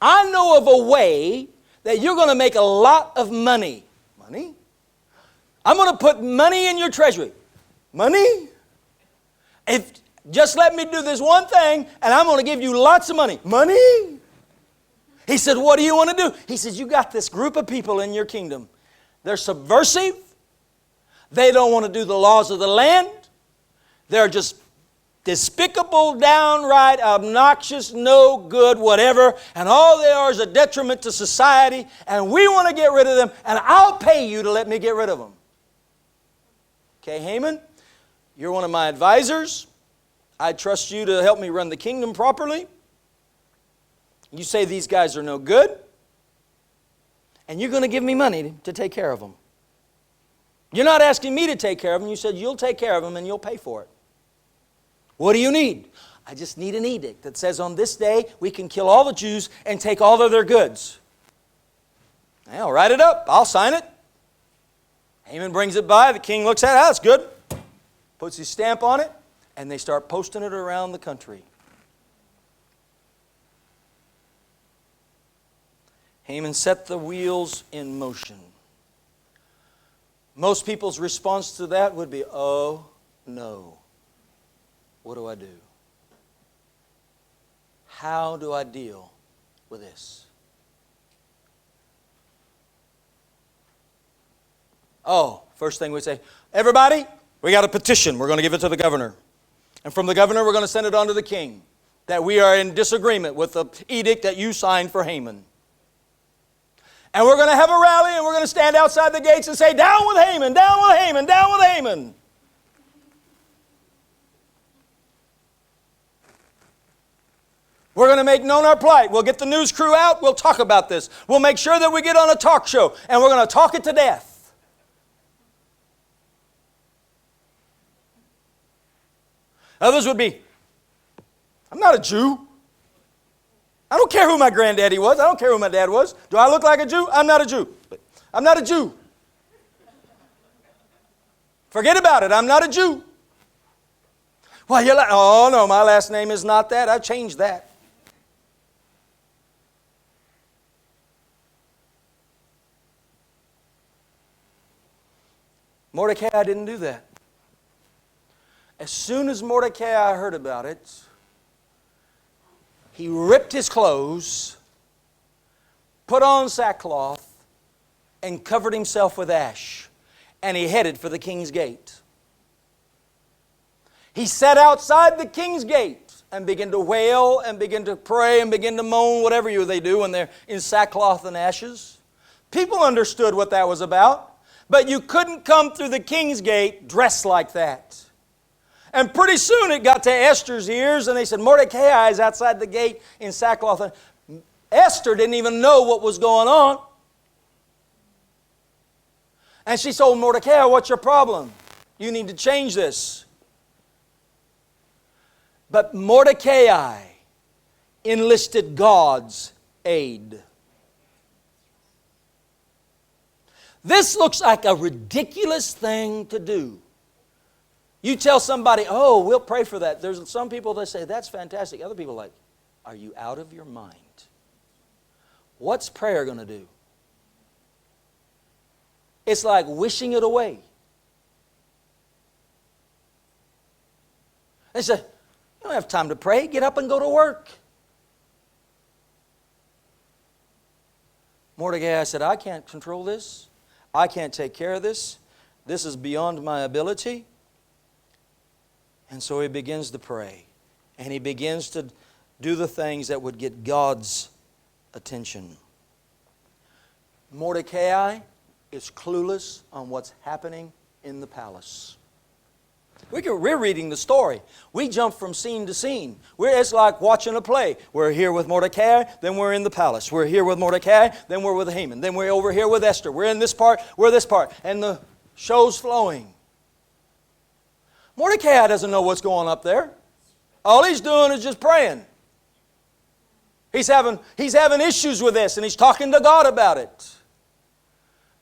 I know of a way that you're going to make a lot of money. Money? I'm going to put money in your treasury. Money? If just let me do this one thing and I'm going to give you lots of money. Money? He said, what do you want to do? He says, you got this group of people in your kingdom. They're subversive. They don't want to do the laws of the land. They're just despicable, downright obnoxious, no good, whatever. And all they are is a detriment to society. And we want to get rid of them. And I'll pay you to let me get rid of them. Okay, Haman, you're one of my advisors. I trust you to help me run the kingdom properly. You say these guys are no good. And you're going to give me money to take care of them. You're not asking me to take care of them. You said you'll take care of them and you'll pay for it. What do you need? I just need an edict that says on this day we can kill all the Jews and take all of their goods. I'll write it up. I'll sign it. Haman brings it by. The king looks at it. That's good. Puts his stamp on it. And they start posting it around the country. Haman set the wheels in motion. Most people's response to that would be, oh, no. What do I do? How do I deal with this? Oh, first thing we say, everybody, we got a petition. We're going to give it to the governor. And from the governor, we're going to send it on to the king. That we are in disagreement with the edict that you signed for Haman. And we're going to have a rally and we're going to stand outside the gates and say, down with Haman, down with Haman, down with Haman. We're going to make known our plight. We'll get the news crew out. We'll talk about this. We'll make sure that we get on a talk show, and we're going to talk it to death. Others would be, I'm not a Jew. I don't care who my granddaddy was. I don't care who my dad was. Do I look like a Jew? I'm not a Jew. I'm not a Jew. Forget about it. I'm not a Jew. Well, you're like, oh no, my last name is not that. I've changed that. Mordecai didn't do that. As soon as Mordecai heard about it, he ripped his clothes, put on sackcloth, and covered himself with ash. And he headed for the king's gate. He sat outside the king's gate and began to wail and began to pray and begin to moan, whatever they do when they're in sackcloth and ashes. People understood what that was about, but you couldn't come through the king's gate dressed like that. And pretty soon it got to Esther's ears, and they said, Mordecai is outside the gate in sackcloth. Esther didn't even know what was going on. And she told Mordecai, what's your problem? You need to change this. But Mordecai enlisted God's aid. This looks like a ridiculous thing to do. You tell somebody, oh, we'll pray for that. There's some people that say, that's fantastic. Other people are like, are you out of your mind? What's prayer going to do? It's like wishing it away. They say, you don't have time to pray. Get up and go to work. Mordecai said, I can't control this. I can't take care of this. This is beyond my ability. And so he begins to pray. And he begins to do the things that would get God's attention. Mordecai is clueless on what's happening in the palace. We're reading the story. We jump from scene to scene. It's like watching a play. We're here with Mordecai, then we're in the palace. We're here with Mordecai, then we're with Haman. Then we're over here with Esther. We're in this part, we're this part. And the show's flowing. Mordecai doesn't know what's going up there. All he's doing is just praying. He's having issues with this, and he's talking to God about it.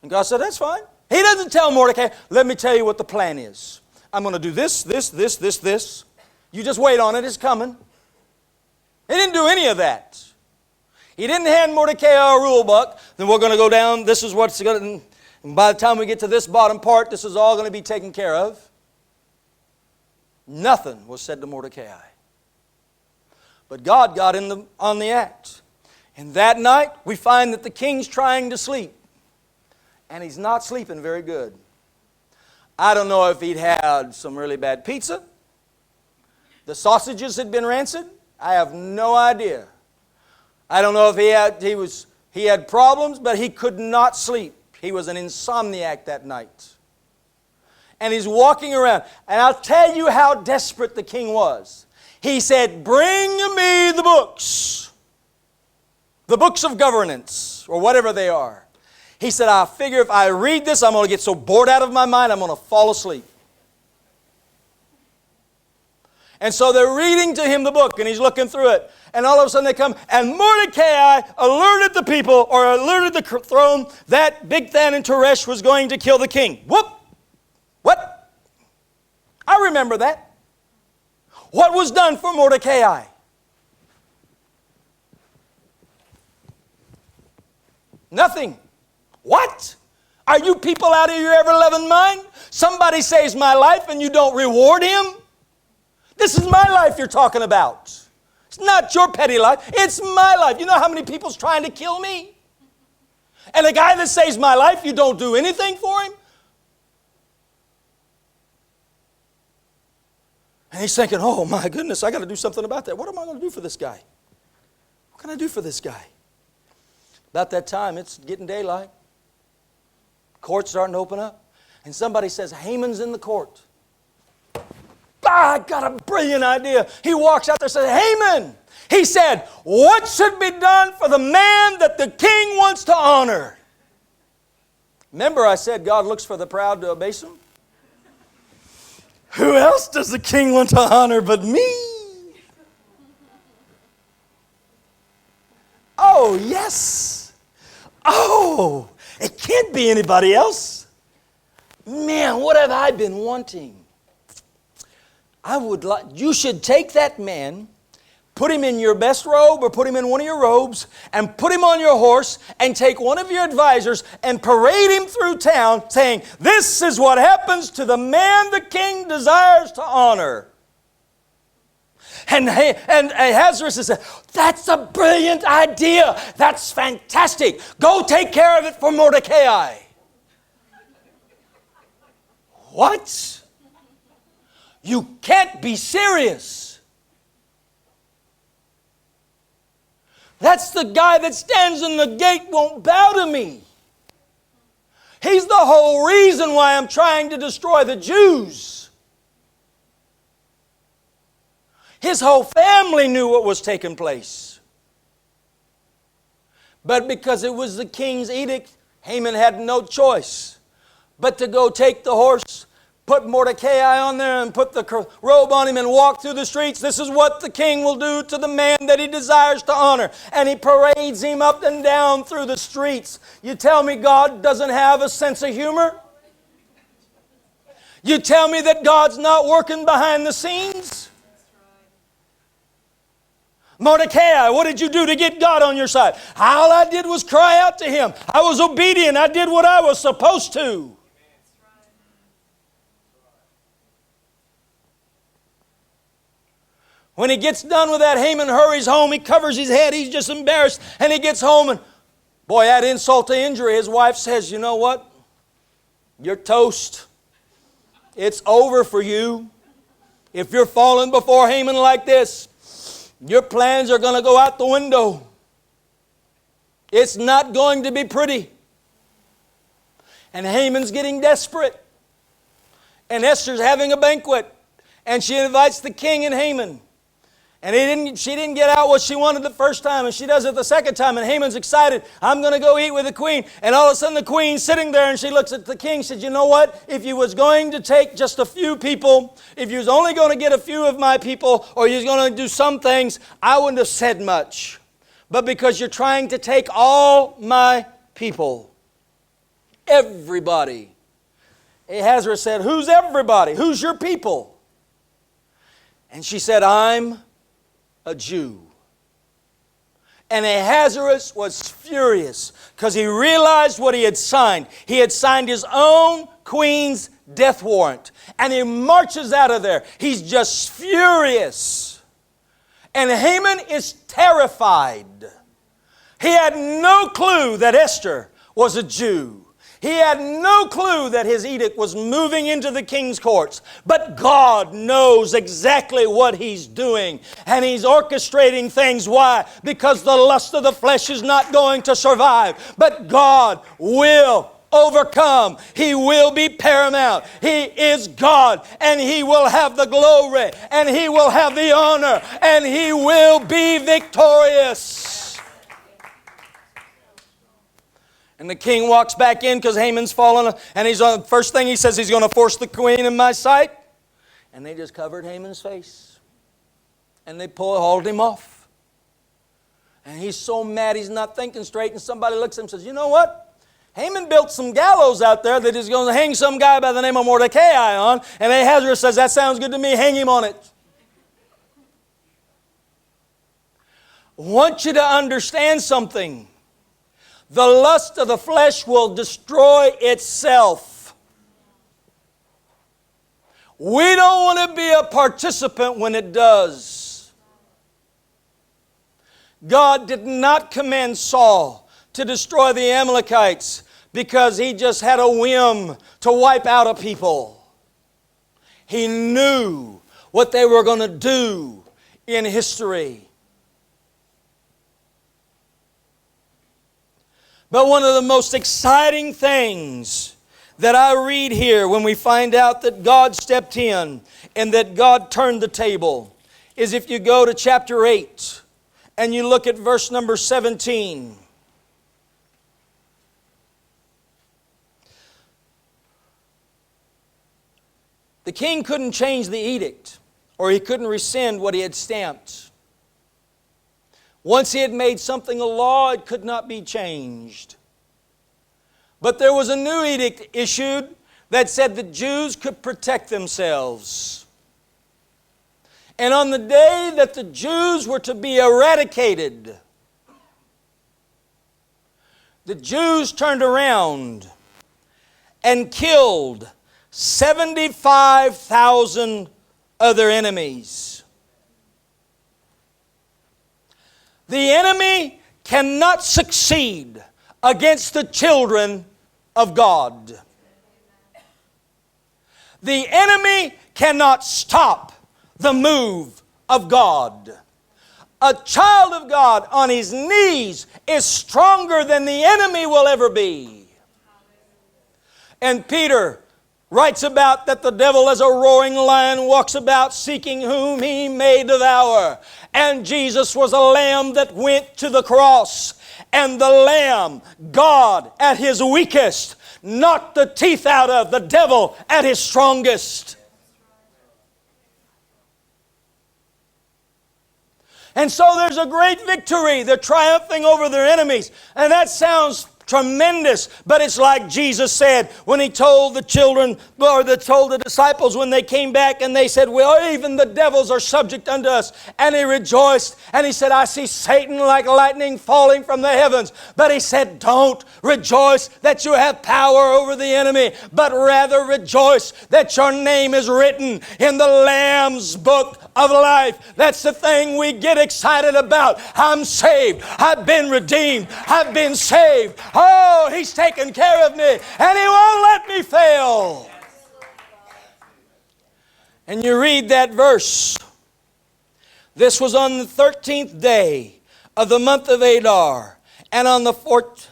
And God said, that's fine. He doesn't tell Mordecai, let me tell you what the plan is. I'm going to do this. You just wait on it. It's coming. He didn't do any of that. He didn't hand Mordecai a rule book. Then we're going to go down. This is what's going to... And by the time we get to this bottom part, this is all going to be taken care of. Nothing was said to Mordecai. But God got on the act. And that night, we find that the king's trying to sleep. And he's not sleeping very good. I don't know if he'd had some really bad pizza. The sausages had been rancid. I have no idea. I don't know if he had problems, but he could not sleep. He was an insomniac that night. And he's walking around. And I'll tell you how desperate the king was. He said, bring me the books. The books of governance, or whatever they are. He said, I figure if I read this, I'm going to get so bored out of my mind, I'm going to fall asleep. And so they're reading to him the book, and he's looking through it. And all of a sudden they come, and Mordecai alerted the people, or alerted the throne, that Bigthan and Teresh was going to kill the king. Whoop! What? I remember that. What was done for Mordecai? Nothing. What? Are you people out of your ever-loving mind? Somebody saves my life and you don't reward him? This is my life you're talking about. It's not your petty life. It's my life. You know how many people's trying to kill me? And the guy that saves my life, you don't do anything for him? And he's thinking, oh my goodness, I got to do something about that. What am I going to do for this guy? What can I do for this guy? About that time, it's getting daylight. Court's starting to open up. And somebody says, Haman's in the court. I got a brilliant idea. He walks out there and says, Haman, He said, what should be done for the man that the king wants to honor? Remember I said God looks for the proud to abase them? Who else does the king want to honor but me? Oh, yes. Oh, it can't be anybody else. Man, what have I been wanting? You should take that man, put him in your best robe or put him in one of your robes and put him on your horse and take one of your advisors and parade him through town saying, this is what happens to the man the king desires to honor. And Ahasuerus said, that's a brilliant idea. That's fantastic. Go take care of it for Mordecai. What? You can't be serious. That's the guy that stands in the gate won't bow to me. He's the whole reason why I'm trying to destroy the Jews. His whole family knew what was taking place. But because it was the king's edict, Haman had no choice but to go take the horse, put Mordecai on there and put the robe on him and walk through the streets. This is what the king will do to the man that he desires to honor. And he parades him up and down through the streets. You tell me God doesn't have a sense of humor? You tell me that God's not working behind the scenes? Mordecai, what did you do to get God on your side? All I did was cry out to Him. I was obedient. I did what I was supposed to. When he gets done with that, Haman hurries home. He covers his head. He's just embarrassed. And he gets home and, boy, add insult to injury. His wife says, you know what? You're toast. It's over for you. If you're falling before Haman like this, your plans are going to go out the window. It's not going to be pretty. And Haman's getting desperate. And Esther's having a banquet. And she invites the king and Haman. And she didn't get out what she wanted the first time, and she does it the second time, and Haman's excited. I'm going to go eat with the queen. And all of a sudden the queen's sitting there, and she looks at the king and said, you know what? If you was going to take just a few people, if you was only going to get a few of my people, or you was going to do some things, I wouldn't have said much. But because you're trying to take all my people, everybody. Ahasuerus said, who's everybody? Who's your people? And she said, I'm a Jew. And Ahasuerus was furious because he realized what he had signed. He had signed his own queen's death warrant. And he marches out of there. He's just furious. And Haman is terrified. He had no clue that Esther was a Jew. He had no clue that his edict was moving into the king's courts. But God knows exactly what He's doing. And He's orchestrating things. Why? Because the lust of the flesh is not going to survive. But God will overcome. He will be paramount. He is God. And He will have the glory. And He will have the honor. And He will be victorious. And the king walks back in because Haman's fallen. And first thing he says, he's going to force the queen in my sight. And they just covered Haman's face. And they hauled him off. And he's so mad he's not thinking straight. And somebody looks at him and says, you know what? Haman built some gallows out there that he's going to hang some guy by the name of Mordecai on. And Ahasuerus says, that sounds good to me. Hang him on it. I want you to understand something. The lust of the flesh will destroy itself. We don't want to be a participant when it does. God did not command Saul to destroy the Amalekites because he just had a whim to wipe out a people. He knew what they were going to do in history. But one of the most exciting things that I read here when we find out that God stepped in and that God turned the table is if you go to chapter 8 and you look at verse number 17. The king couldn't change the edict, or he couldn't rescind what he had stamped. Once he had made something a law, it could not be changed. But there was a new edict issued that said the Jews could protect themselves. And on the day that the Jews were to be eradicated, the Jews turned around and killed 75,000 of their enemies. The enemy cannot succeed against the children of God. The enemy cannot stop the move of God. A child of God on his knees is stronger than the enemy will ever be. And Peter writes about that the devil as a roaring lion walks about seeking whom he may devour. And Jesus was a lamb that went to the cross. And the lamb, God at his weakest, knocked the teeth out of the devil at his strongest. And so there's a great victory. They're triumphing over their enemies. And that sounds tremendous, but it's like Jesus said when He told the children, or told the disciples when they came back and they said, well, even the devils are subject unto us. And He rejoiced and He said, I see Satan like lightning falling from the heavens. But He said, don't rejoice that you have power over the enemy, but rather rejoice that your name is written in the Lamb's book of life. That's the thing we get excited about. I'm saved. I've been redeemed. I've been saved. Oh, He's taken care of me and He won't let me fail. And you read that verse. This was on the 13th day of the month of Adar, and on the 14th.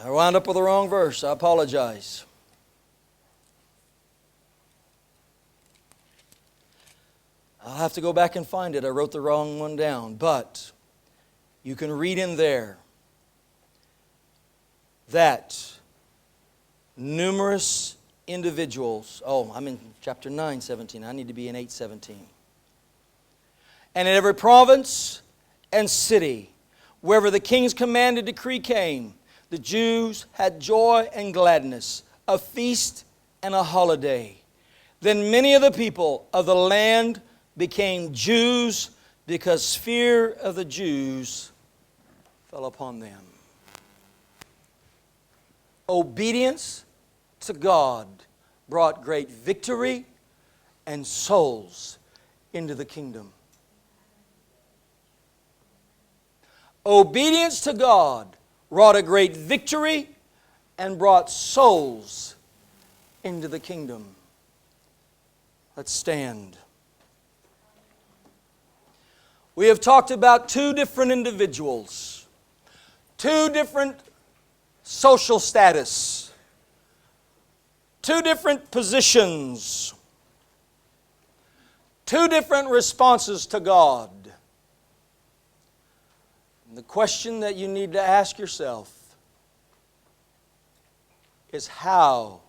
I wound up with the wrong verse. I apologize. I'll have to go back and find it. I wrote the wrong one down. But you can read in there that numerous individuals, I'm in chapter 9:17. I need to be in 8:17. And in every province and city, wherever the king's commanded decree came, the Jews had joy and gladness, a feast and a holiday. Then many of the people of the land became Jews because fear of the Jews fell upon them. Obedience to God brought great victory and souls into the kingdom. Obedience to God wrought a great victory and brought souls into the kingdom. Let's stand. We have talked about two different individuals, two different social status, two different positions, two different responses to God. And the question that you need to ask yourself is, how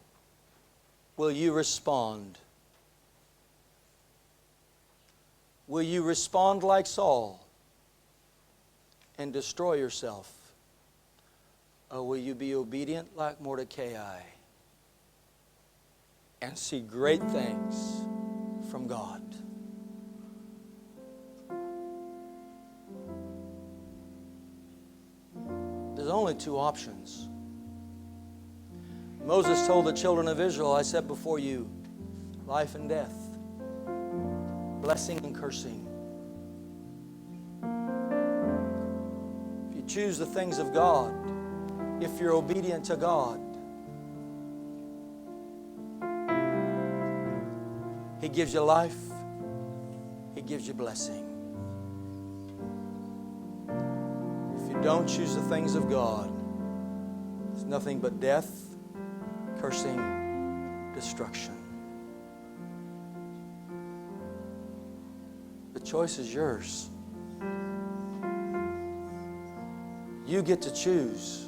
will you respond? Will you respond like Saul and destroy yourself? Or will you be obedient like Mordecai and see great things from God? There's only two options. Moses told the children of Israel, I set before you life and death, blessing and cursing. If you choose the things of God, if you're obedient to God, He gives you life, He gives you blessing. If you don't choose the things of God, it's nothing but death cursing destruction. The choice is yours. You get to choose.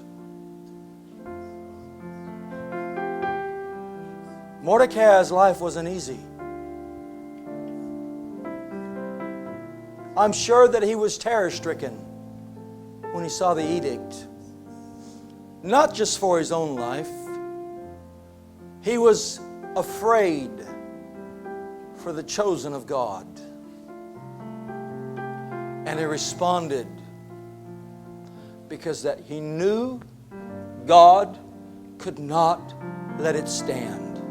Mordecai's life wasn't easy. I'm sure that he was terror-stricken when he saw the edict. Not just for his own life. He was afraid for the chosen of God. And he responded because that he knew God could not let it stand.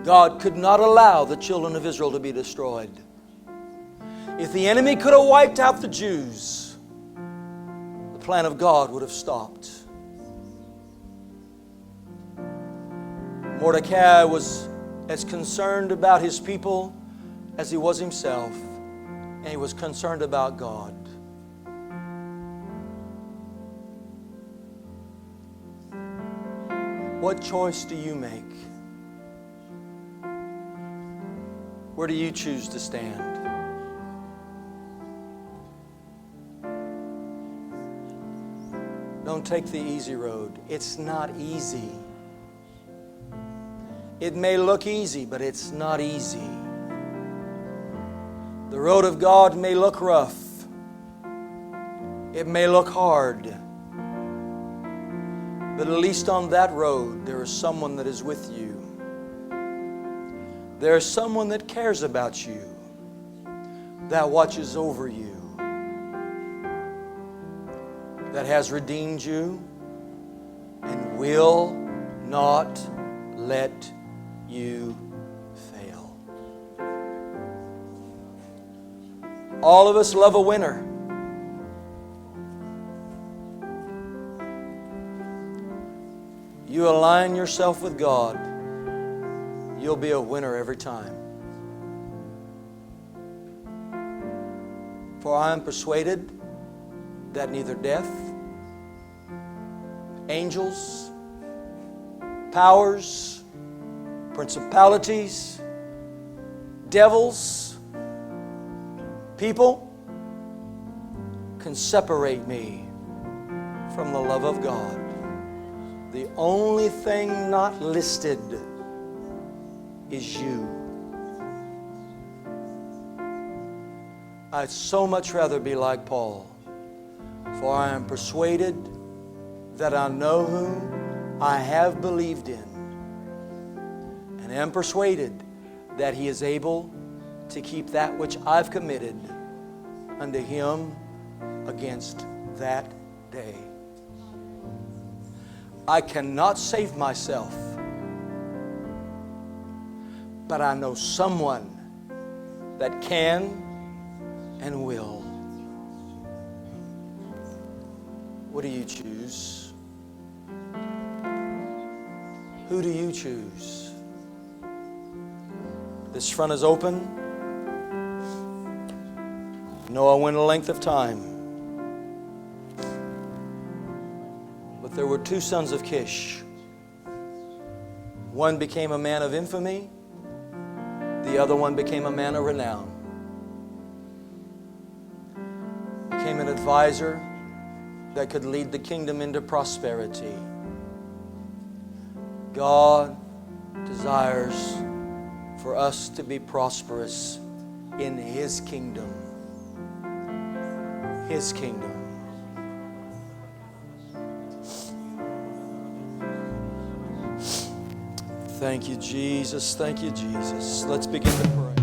God could not allow the children of Israel to be destroyed. If the enemy could have wiped out the Jews, the plan of God would have stopped. Mordecai was as concerned about his people as he was himself, and he was concerned about God. What choice do you make? Where do you choose to stand? Don't take the easy road. It's not easy. It may look easy, but it's not easy. The road of God may look rough. It may look hard. But at least on that road, there is someone that is with you. There is someone that cares about you, that watches over you, that has redeemed you and will not let you fail. All of us love a winner. You align yourself with God, you'll be a winner every time. For I am persuaded that neither death, angels, powers, principalities, devils, people can separate me from the love of God. The only thing not listed is you. I'd so much rather be like Paul, for I am persuaded that I know whom I have believed in, and am persuaded that He is able to keep that which I've committed unto Him against that day. I cannot save myself, but I know someone that can and will. What do you choose? Who do you choose? This front is open. Noah went a length of time. But there were two sons of Kish. One became a man of infamy. The other one became a man of renown. Became an advisor that could lead the kingdom into prosperity. God desires for us to be prosperous in His kingdom. His kingdom. Thank you, Jesus. Thank you, Jesus. Let's begin to pray.